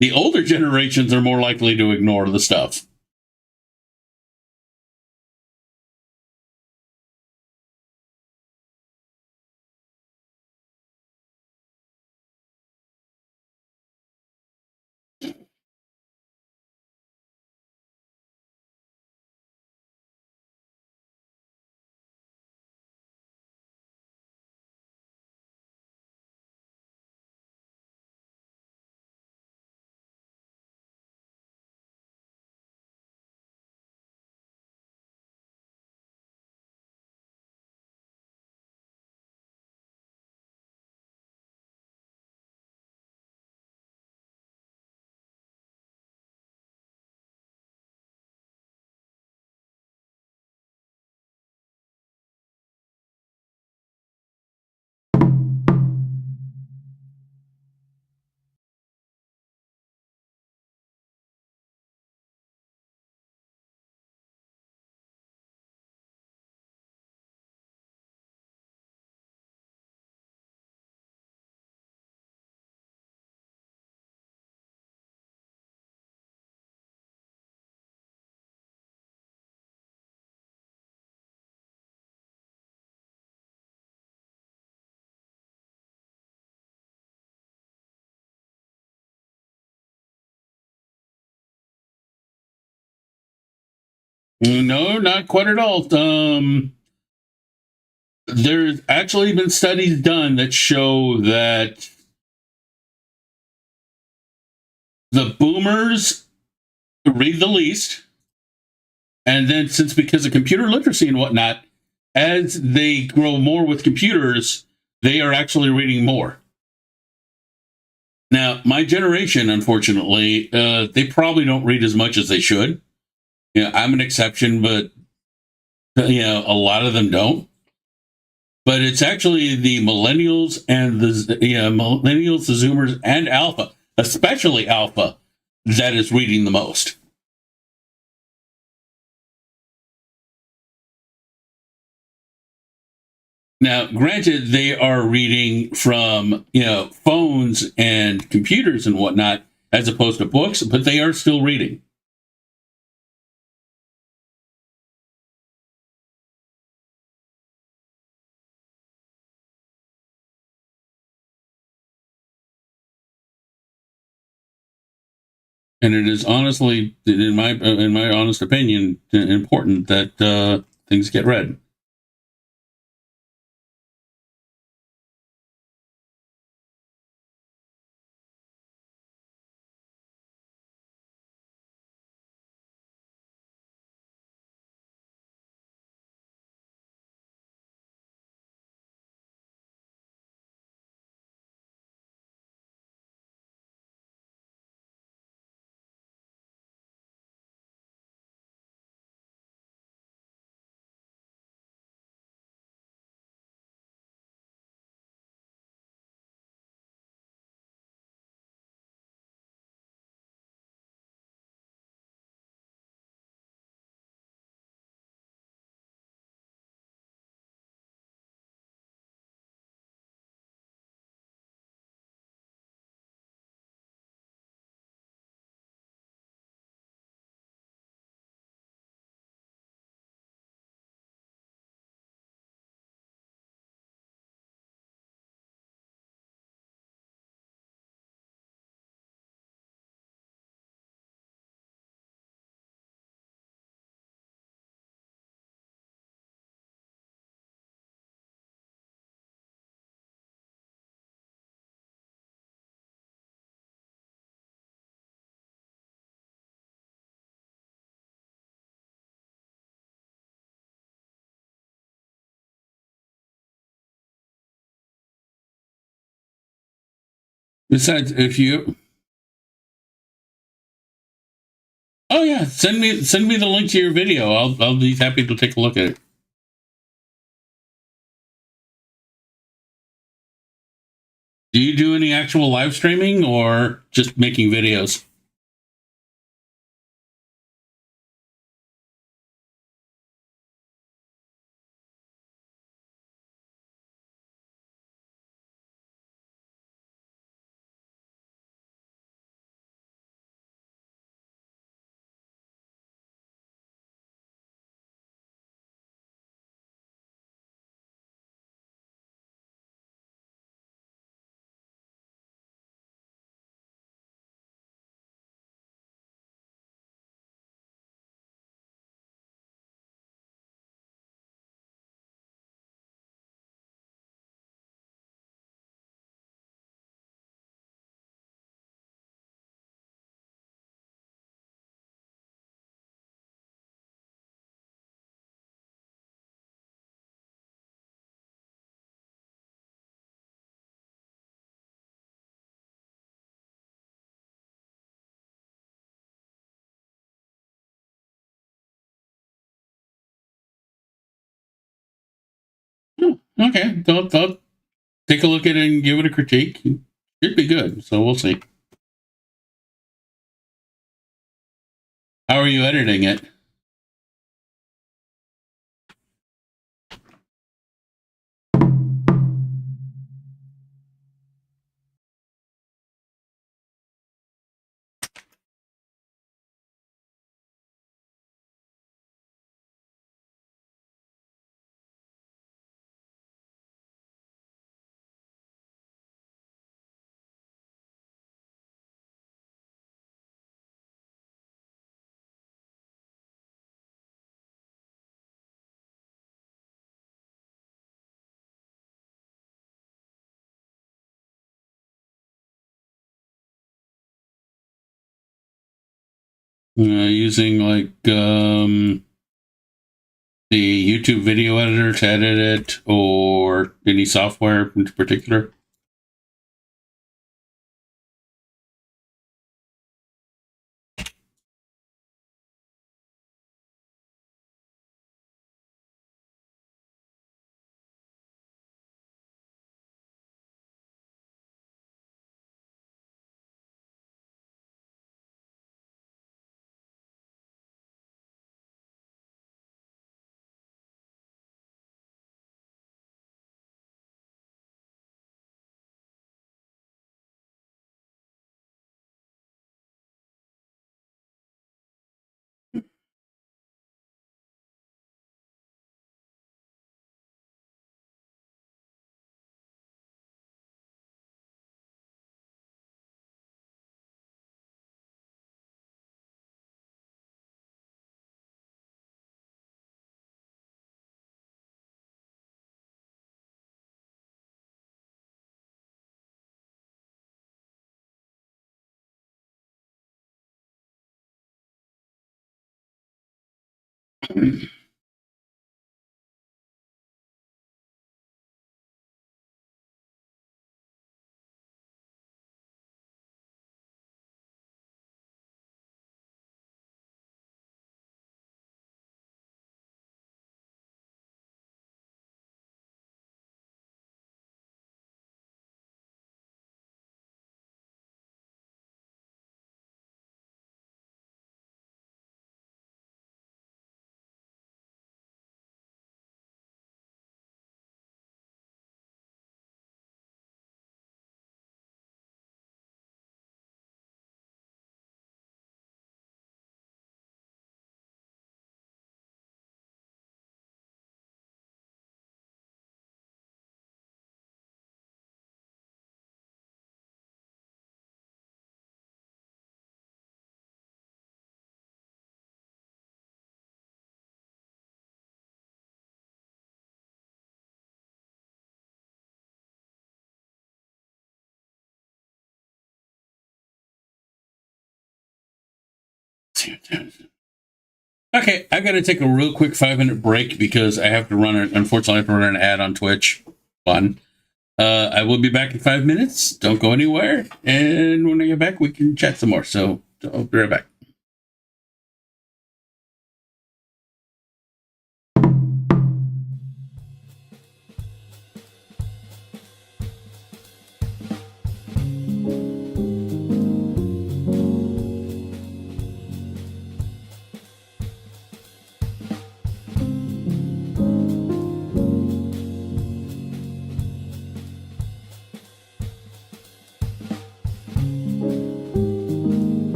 The older generations are more likely to ignore the stuff. No, not quite at all. There's actually been studies done that show that the boomers read the least, and then because of computer literacy and whatnot, as they grow more with computers, they are actually reading more. Now, my generation, unfortunately, they probably don't read as much as they should. I'm an exception, but a lot of them don't. But it's actually the millennials and the Zoomers, and Alpha, especially Alpha, that is reading the most. Now, granted, they are reading from phones and computers and whatnot, as opposed to books, but they are still reading. And it is honestly, in my honest opinion, important that things get read. Besides, oh yeah, send me the link to your video. I'll be happy to take a look at it. Do you do any actual live streaming or just making videos? Okay, I'll take a look at it and give it a critique. Should be good, so we'll see. How are you editing it? Using like the YouTube video editor to edit it, or any software in particular? Okay, I got to take a real quick 5-minute break because I have to run it. Unfortunately, I have to run an ad on Twitch. Fun. I will be back in 5 minutes. Don't go anywhere. And when I get back, we can chat some more. So I'll be right back.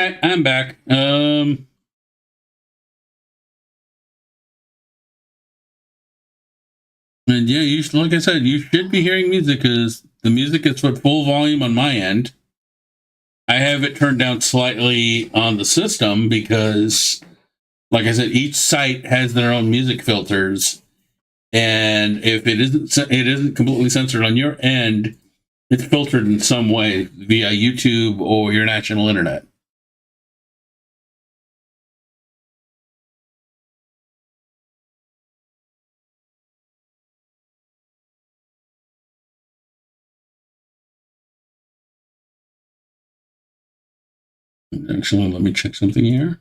right, I'm back. And yeah, like I said, you should be hearing music because the music is at full volume on my end. I have it turned down slightly on the system because, like I said, each site has their own music filters, and if it isn't completely censored on your end, it's filtered in some way via YouTube or your national internet. Actually, let me check something here.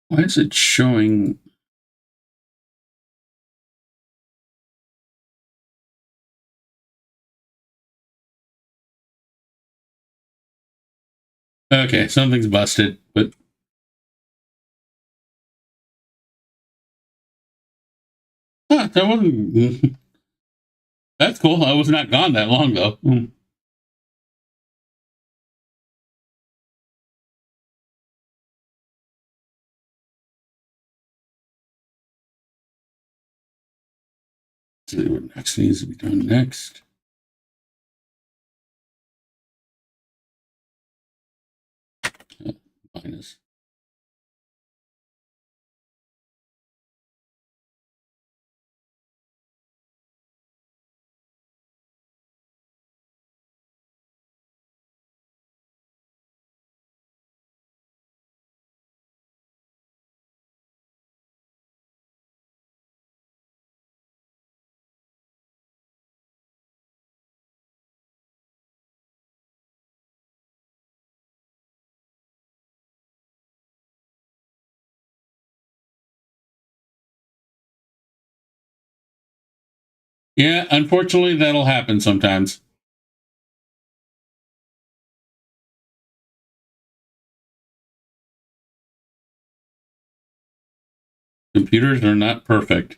Why is it showing? Okay, something's busted, but that wasn't. That's cool. I was not gone that long though. See what next needs to be done next. Minus. Yeah, unfortunately, that'll happen sometimes. Computers are not perfect.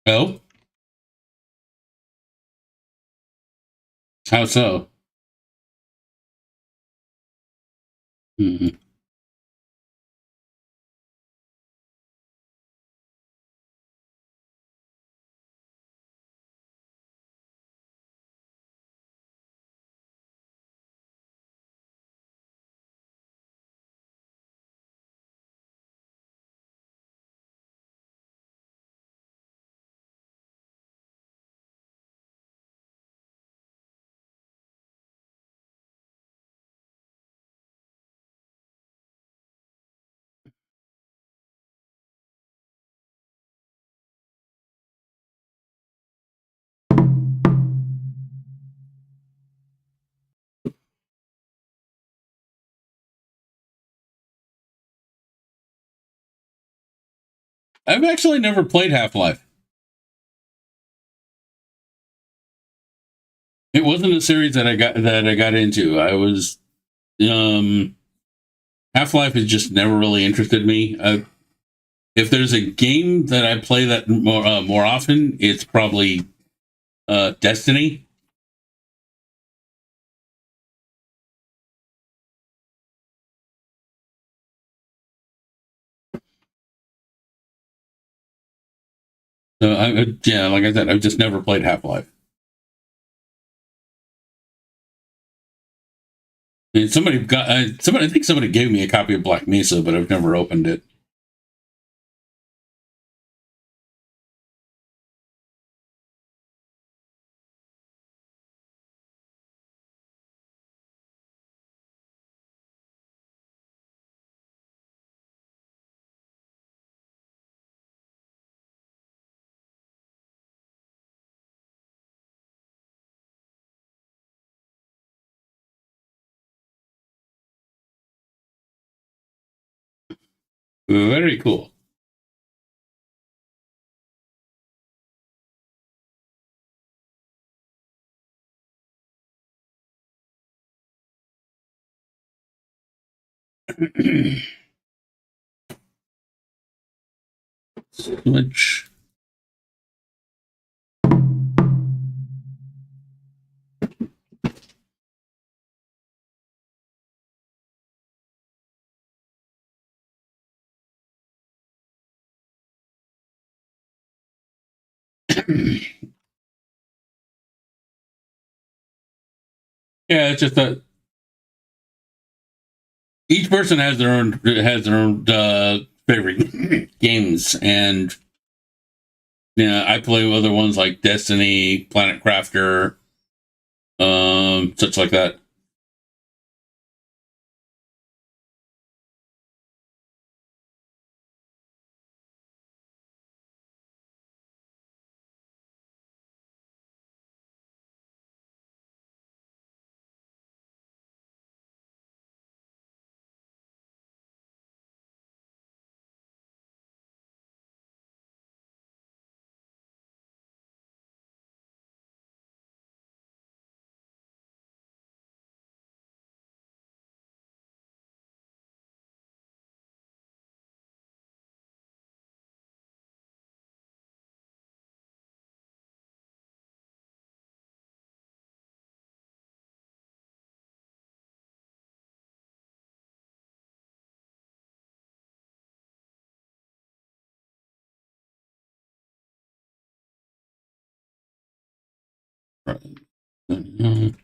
Oh, how so? Hmm. I've actually never played Half-Life. It wasn't a series that I got into. I was Half-Life has just never really interested me. if there's a game that I play that more often, it's probably Destiny. So yeah, like I said, I've just never played Half-Life. And somebody got somebody. I think somebody gave me a copy of Black Mesa, but I've never opened it. Very cool. Switch. Yeah, it's just that each person has their own favorite games, and yeah, I play other ones like Destiny, Planet Crafter, such like that. Mhm.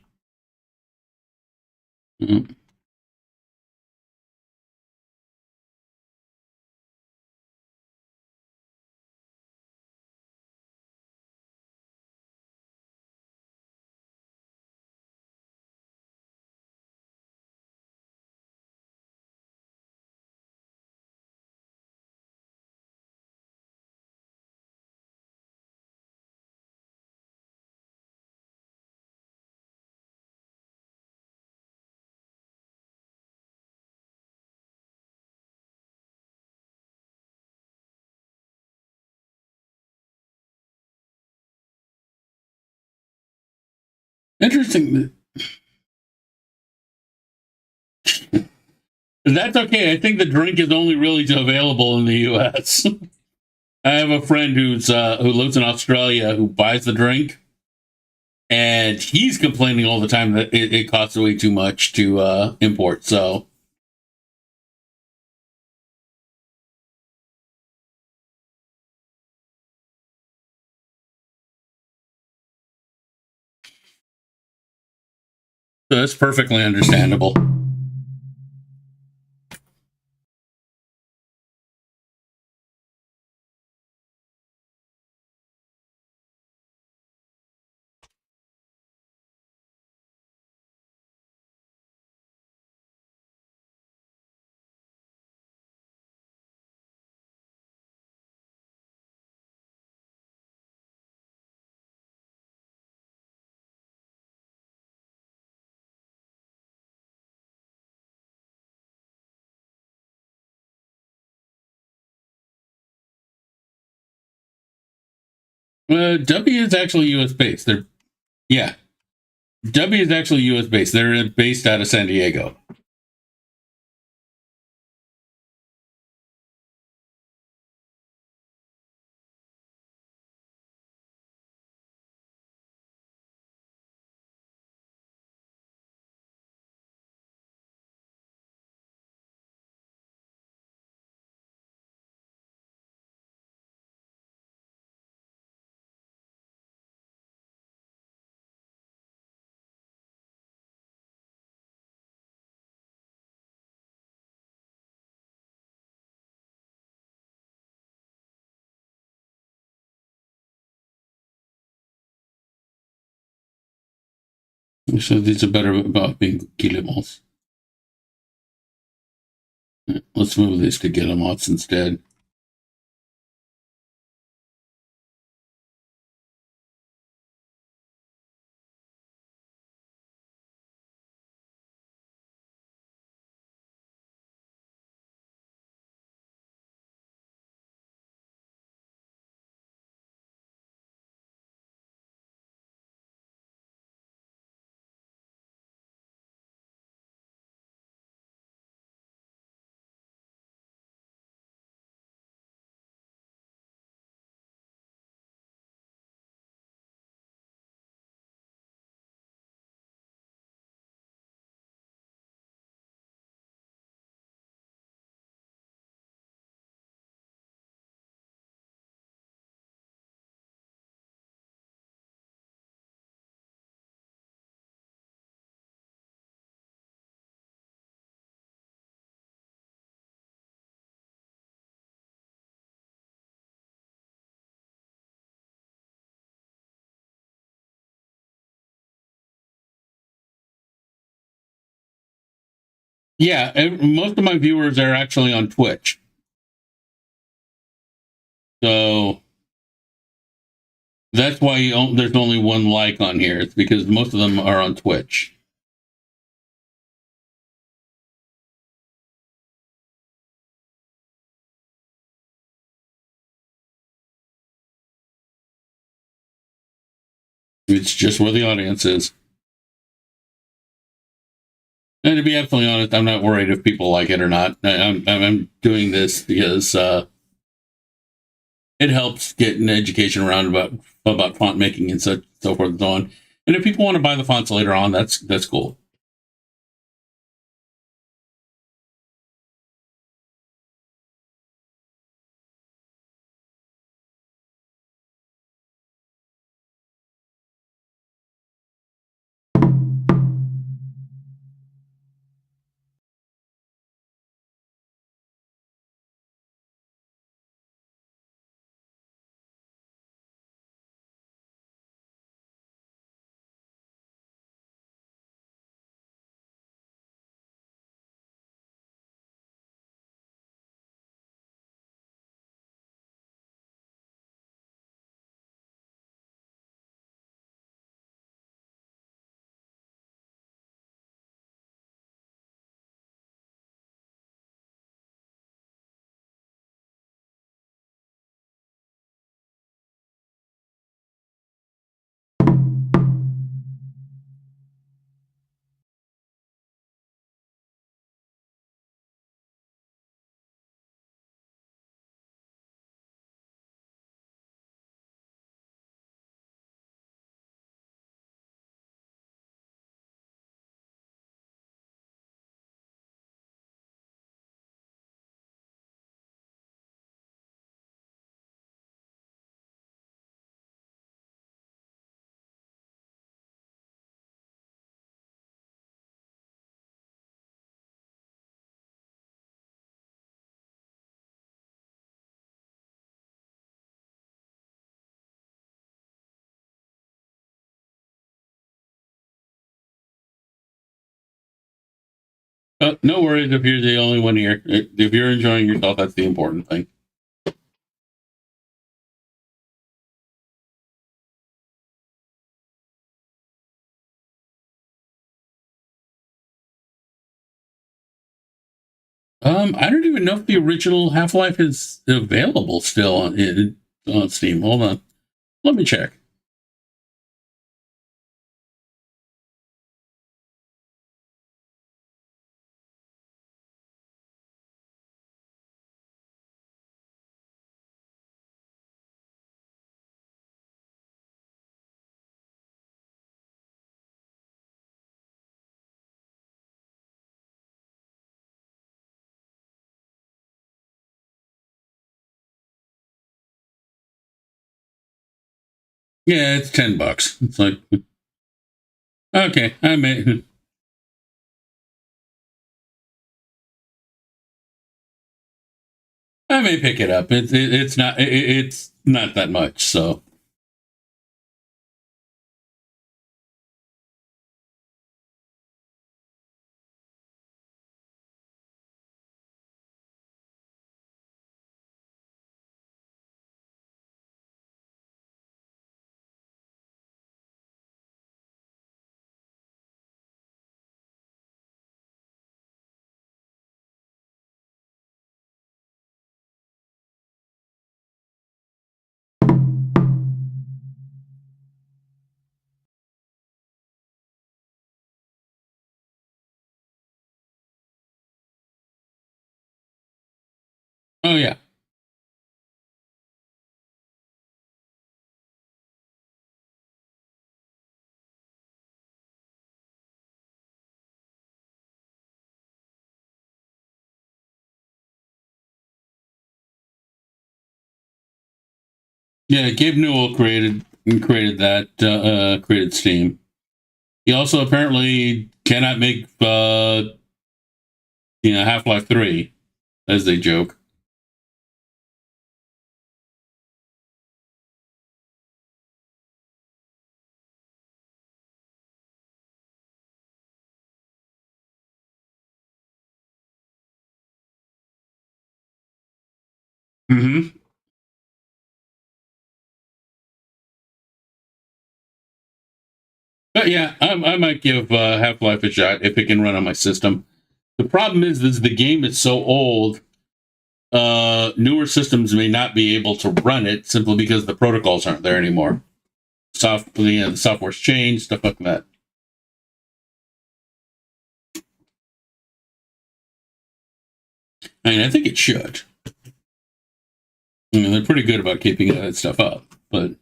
Mhm. Interesting. That's okay. I think the drink is only really available in the U.S. I have a friend who lives in Australia who buys the drink, and he's complaining all the time that it costs way too much to import. So that's perfectly understandable. W is actually U.S. based. Yeah, W is actually U.S. based. They're based out of San Diego. So these are better about being guillemots. Let's move these to guillemots instead. Yeah, most of my viewers are actually on Twitch. So that's why there's only one like on here. It's because most of them are on Twitch. It's just where the audience is. And to be absolutely honest, I'm not worried if people like it or not. I'm doing this because it helps get an education around about font making and so forth and so on. And if people want to buy the fonts later on, that's cool. No worries if you're the only one here. If you're enjoying yourself, that's the important thing. I don't even know if the original Half-Life is available still on Steam. Hold on. Let me check. Yeah, it's $10. It's like, okay, I may pick it up. It's not that much. So Oh yeah. Yeah, Gabe Newell created that created Steam. He also apparently cannot make Half-Life 3, as they joke. Mm-hmm. But yeah, I might give Half-Life a shot if it can run on my system. The problem is the game is so old. Newer systems may not be able to run it simply because the protocols aren't there anymore. The software's changed, stuff like that. I mean, I think it should. I mean, they're pretty good about keeping that stuff up, but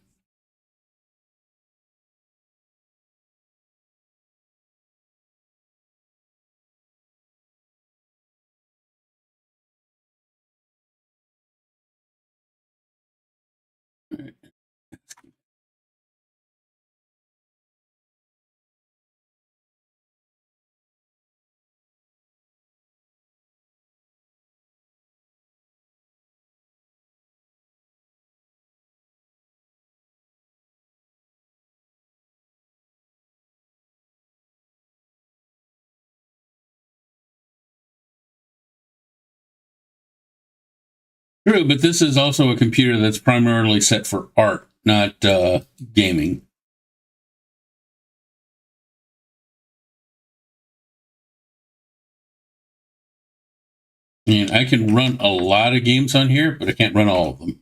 true. But this is also a computer that's primarily set for art, not gaming. And I can run a lot of games on here, but I can't run all of them.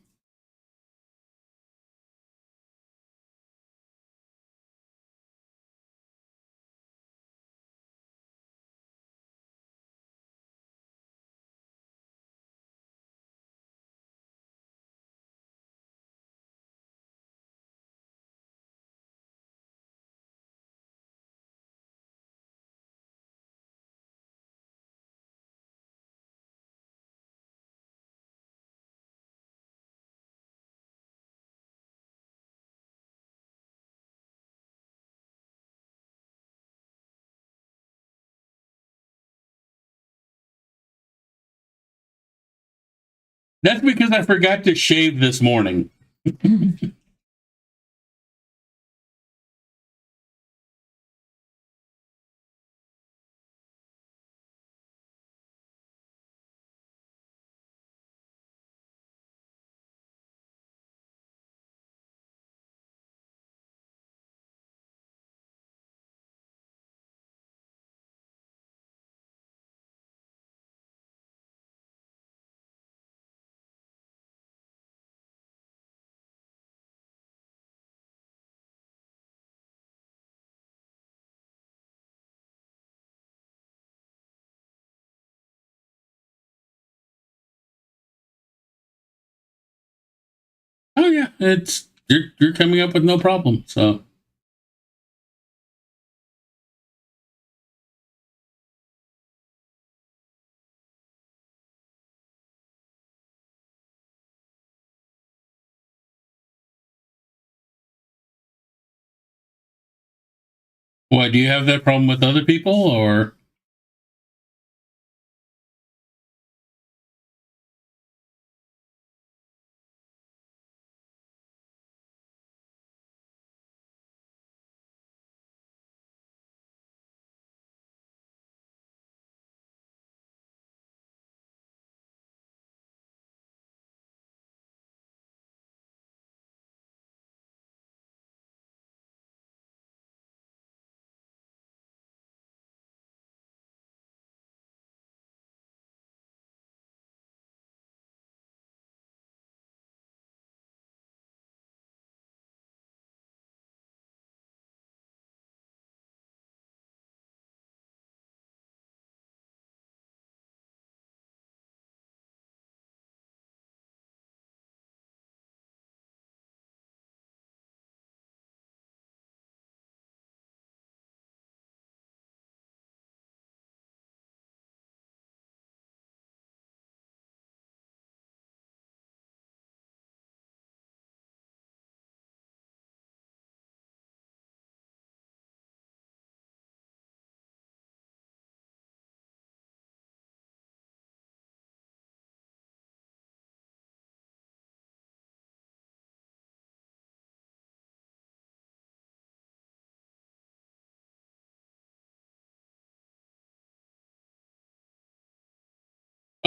That's because I forgot to shave this morning. Oh yeah, it's you're coming up with no problem. So why do you have that problem with other people or?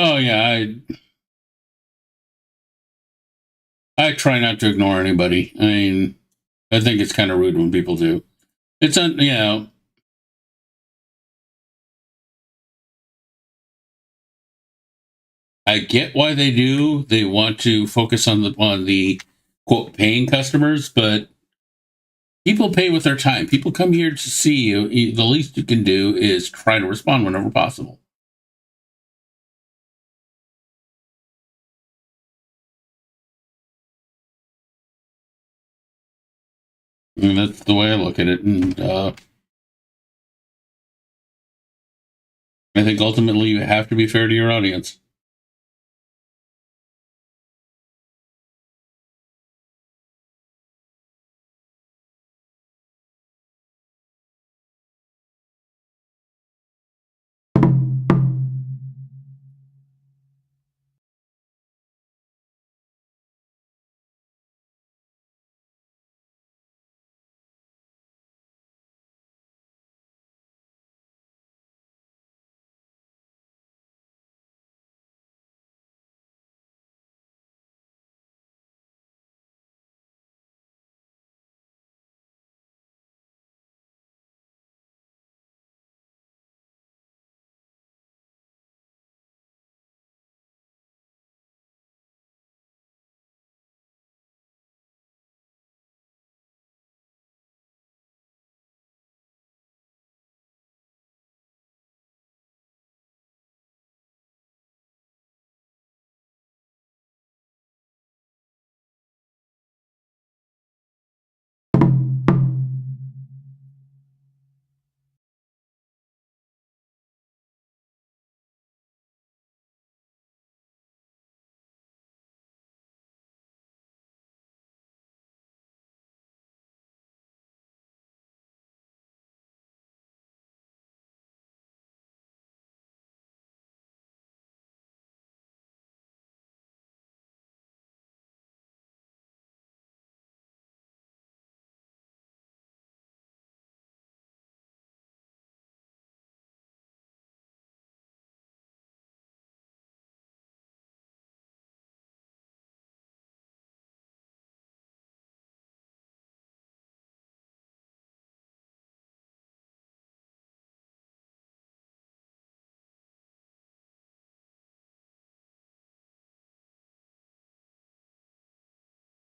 Oh yeah, I try not to ignore anybody. I mean, I think it's kind of rude when people do. It's you know, I get why they do. They want to focus on the quote paying customers, but people pay with their time. People come here to see you. The least you can do is try to respond whenever possible. And that's the way I look at it. And I think ultimately you have to be fair to your audience.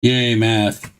Yay, math.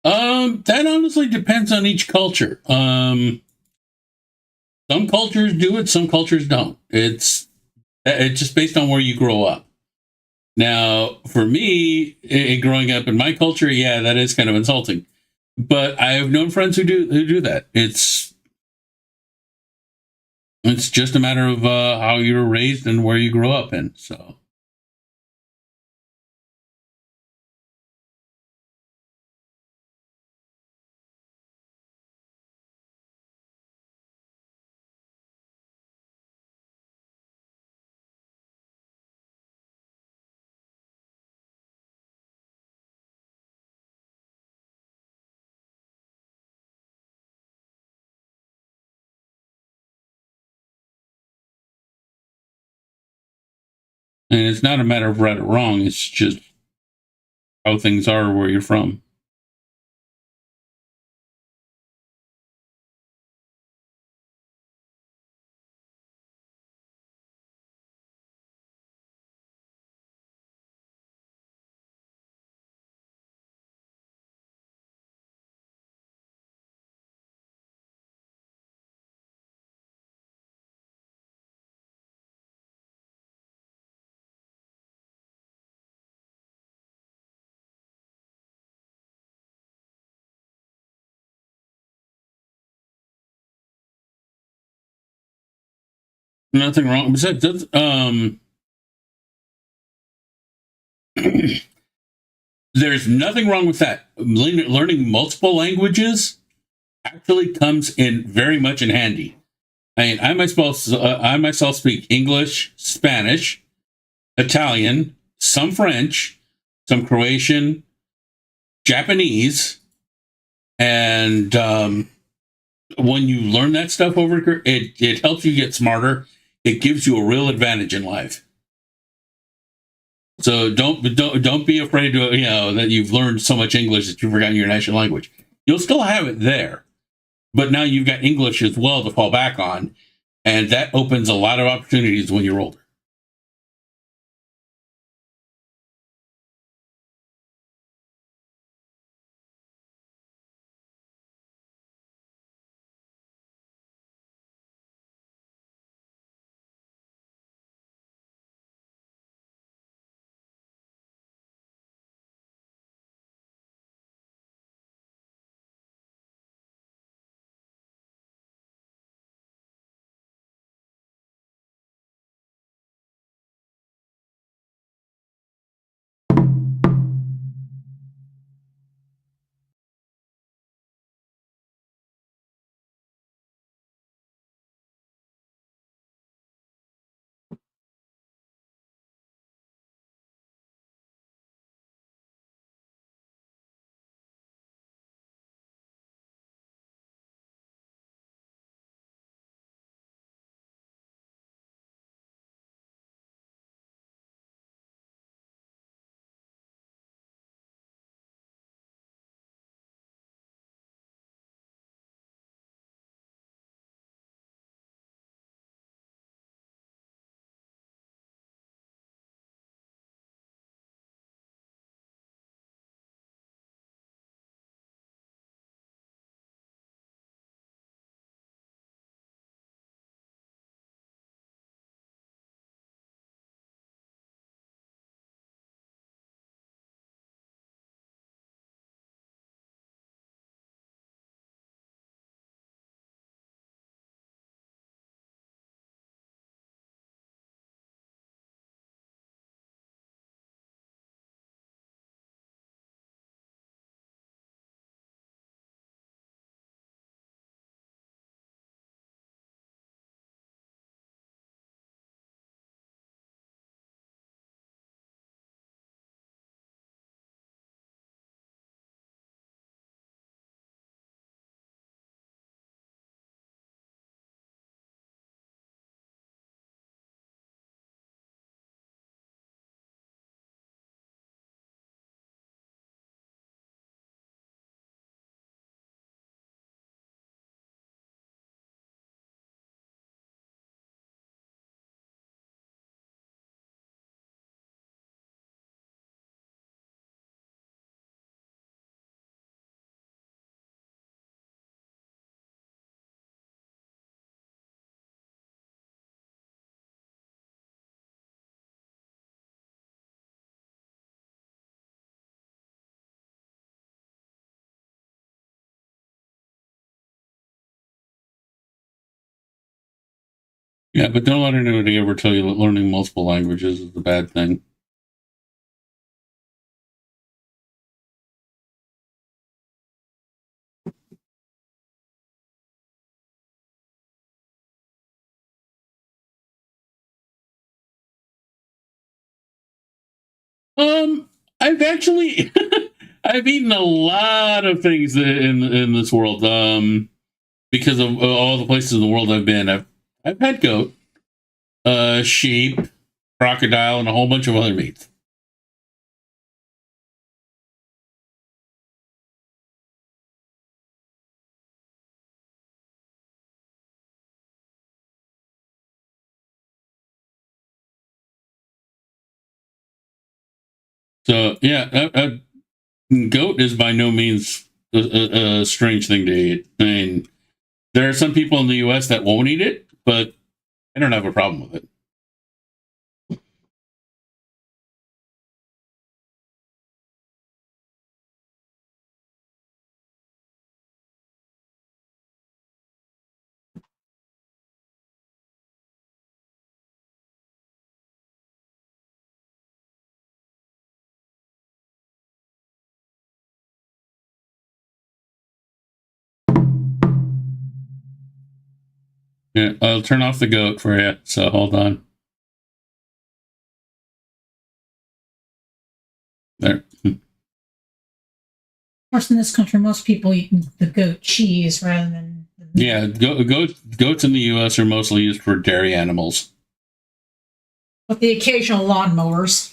That honestly depends on each culture. Some cultures do it, some cultures don't. It's just based on where you grow up. Now, for me, growing up in my culture, yeah, that is kind of insulting. But I have known friends who do that. It's just a matter of how you were raised and where you grow up in. So. And it's not a matter of right or wrong. It's just how things are where you're from. Nothing wrong. Besides, there's nothing wrong with that. Learning multiple languages actually comes in very much in handy. I mean, I myself speak English, Spanish, Italian, some French, some Croatian, Japanese, and when you learn that stuff over, it helps you get smarter. It gives you a real advantage in life. So don't be afraid to that you've learned so much English that you've forgotten your national language. You'll still have it there, but now you've got English as well to fall back on, and that opens a lot of opportunities when you're older. Yeah, but don't let anybody ever tell you that learning multiple languages is a bad thing. I've actually I've eaten a lot of things in this world. Because of all the places in the world I've been. I've had goat, sheep, crocodile, and a whole bunch of other meats. So yeah, a goat is by no means a strange thing to eat. I mean, there are some people in the U.S. that won't eat it, but I don't have a problem with it. Yeah, I'll turn off the goat for you. So hold on. There. Of course, in this country, most people eat the goat cheese rather than the meat. Yeah, goats in the U.S. are mostly used for dairy animals. With the occasional lawnmowers.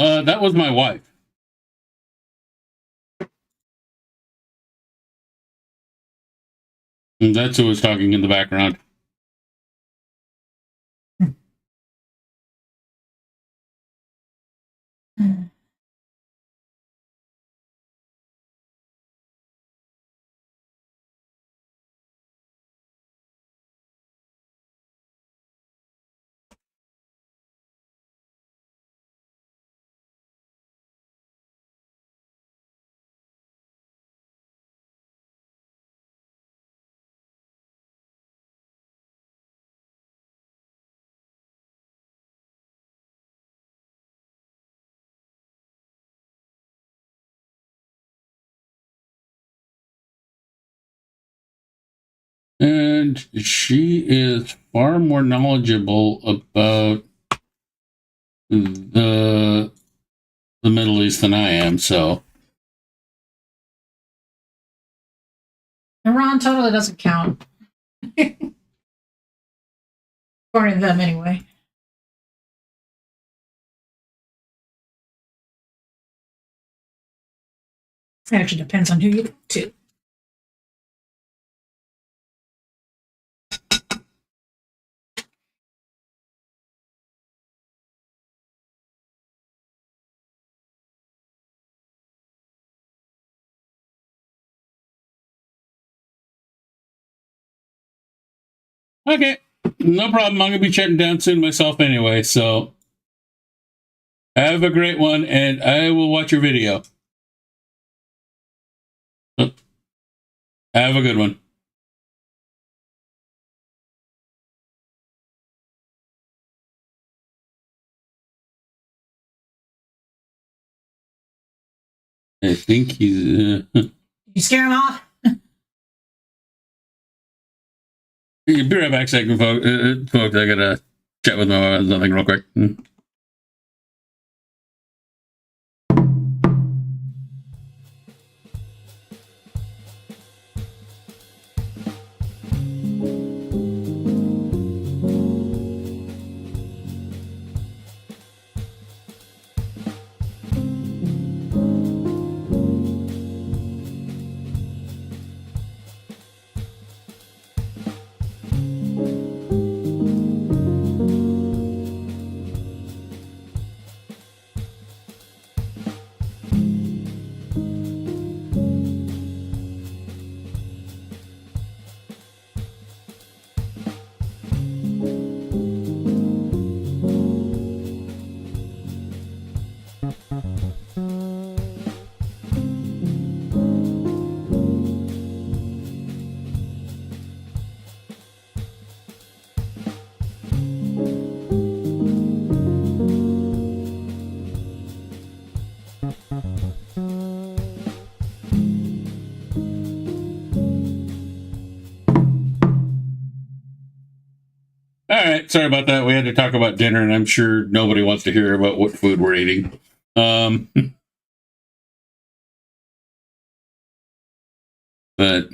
That was my wife. And that's who was talking in the background. And she is far more knowledgeable about the Middle East than I am. So Iran totally doesn't count. According to them, anyway. It actually depends on who you talk to. okay, no problem. I'm gonna be shutting down soon myself anyway. So have a great one, and I will watch your video. Have a good one. I think he's. You scare him off? Be right back, second, folks. I gotta chat with my nothing real quick. sorry about that. We had to talk about dinner, and I'm sure nobody wants to hear about what food we're eating. But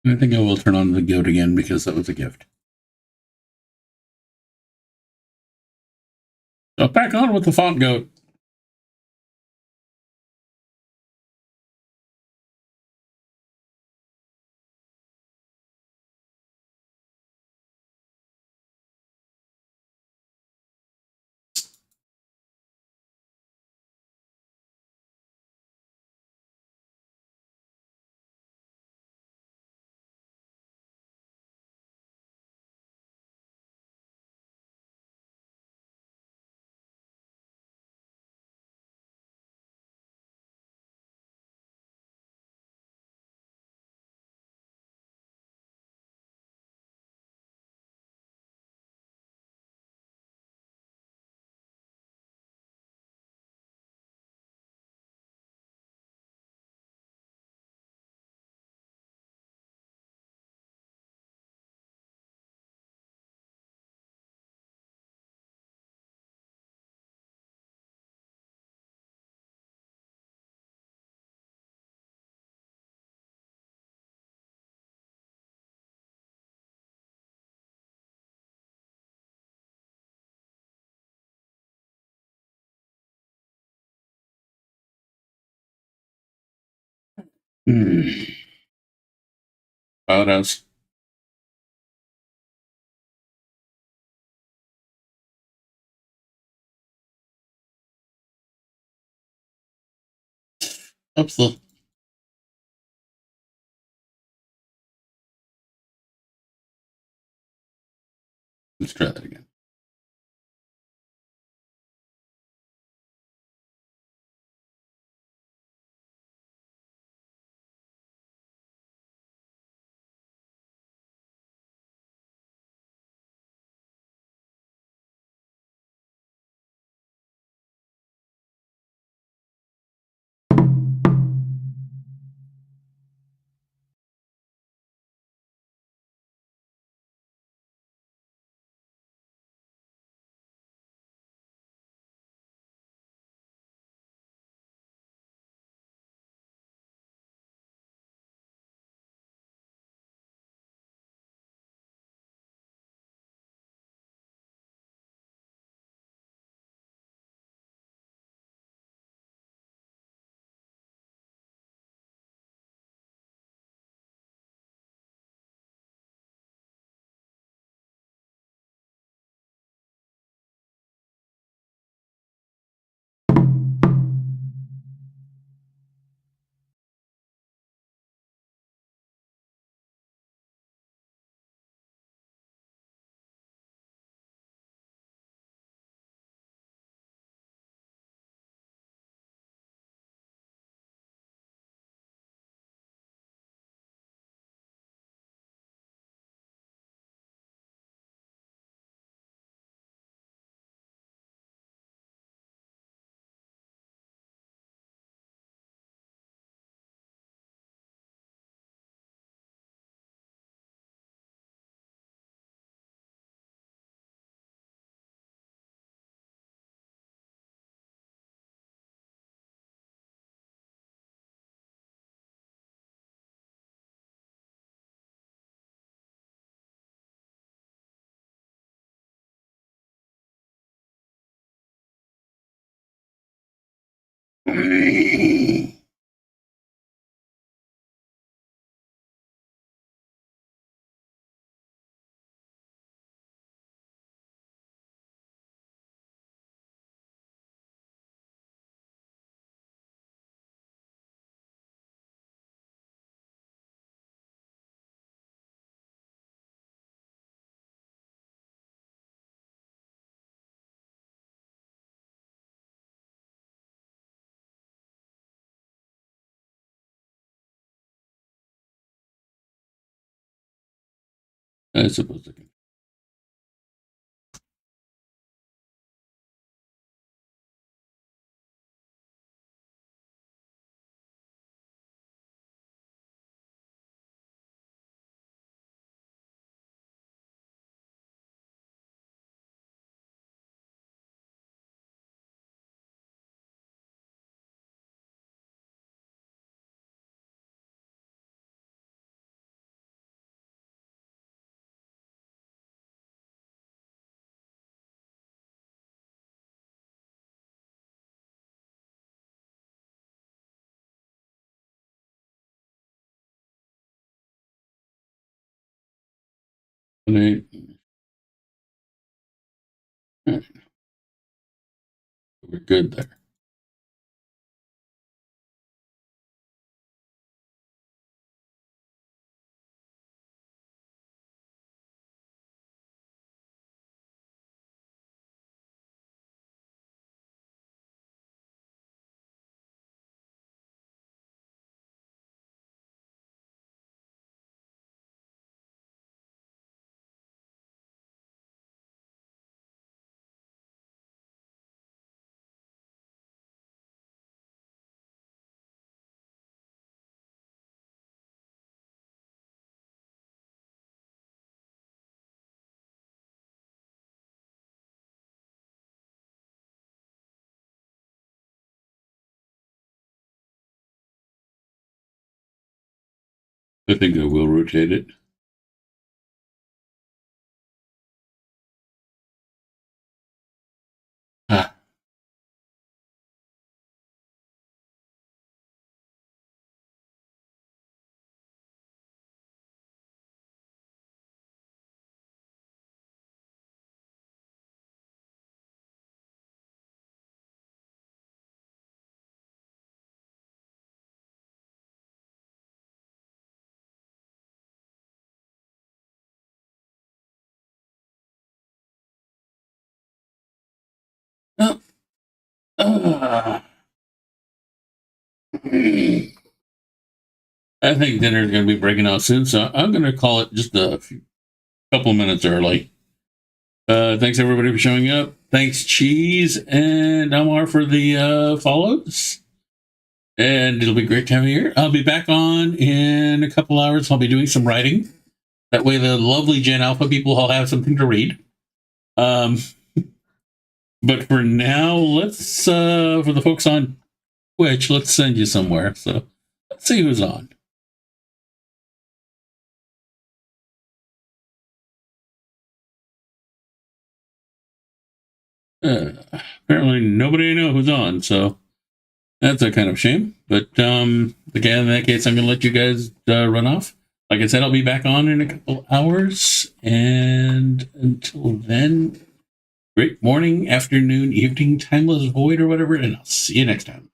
I think I will turn on the goat again because that was a gift. So back on with the font goat. What else? Oops. Let's try that again. I suppose I can. We're good there. I think I will rotate it. Ah. Oh. Ah. I think dinner's going to be breaking out soon, so I'm going to call it just a couple of minutes early. Thanks everybody for showing up. Thanks Cheese and Elmar for the follows. And it'll be a great time of year. I'll be back on in a couple hours. I'll be doing some writing. That way the lovely Gen Alpha people will have something to read. But for now, let's, for the folks on Twitch, let's send you somewhere. So let's see who's on. Apparently nobody I know who's on, so that's a kind of shame. But again, in that case, I'm going to let you guys run off. Like I said, I'll be back on in a couple hours. And until then, great morning, afternoon, evening, timeless void, or whatever. And I'll see you next time.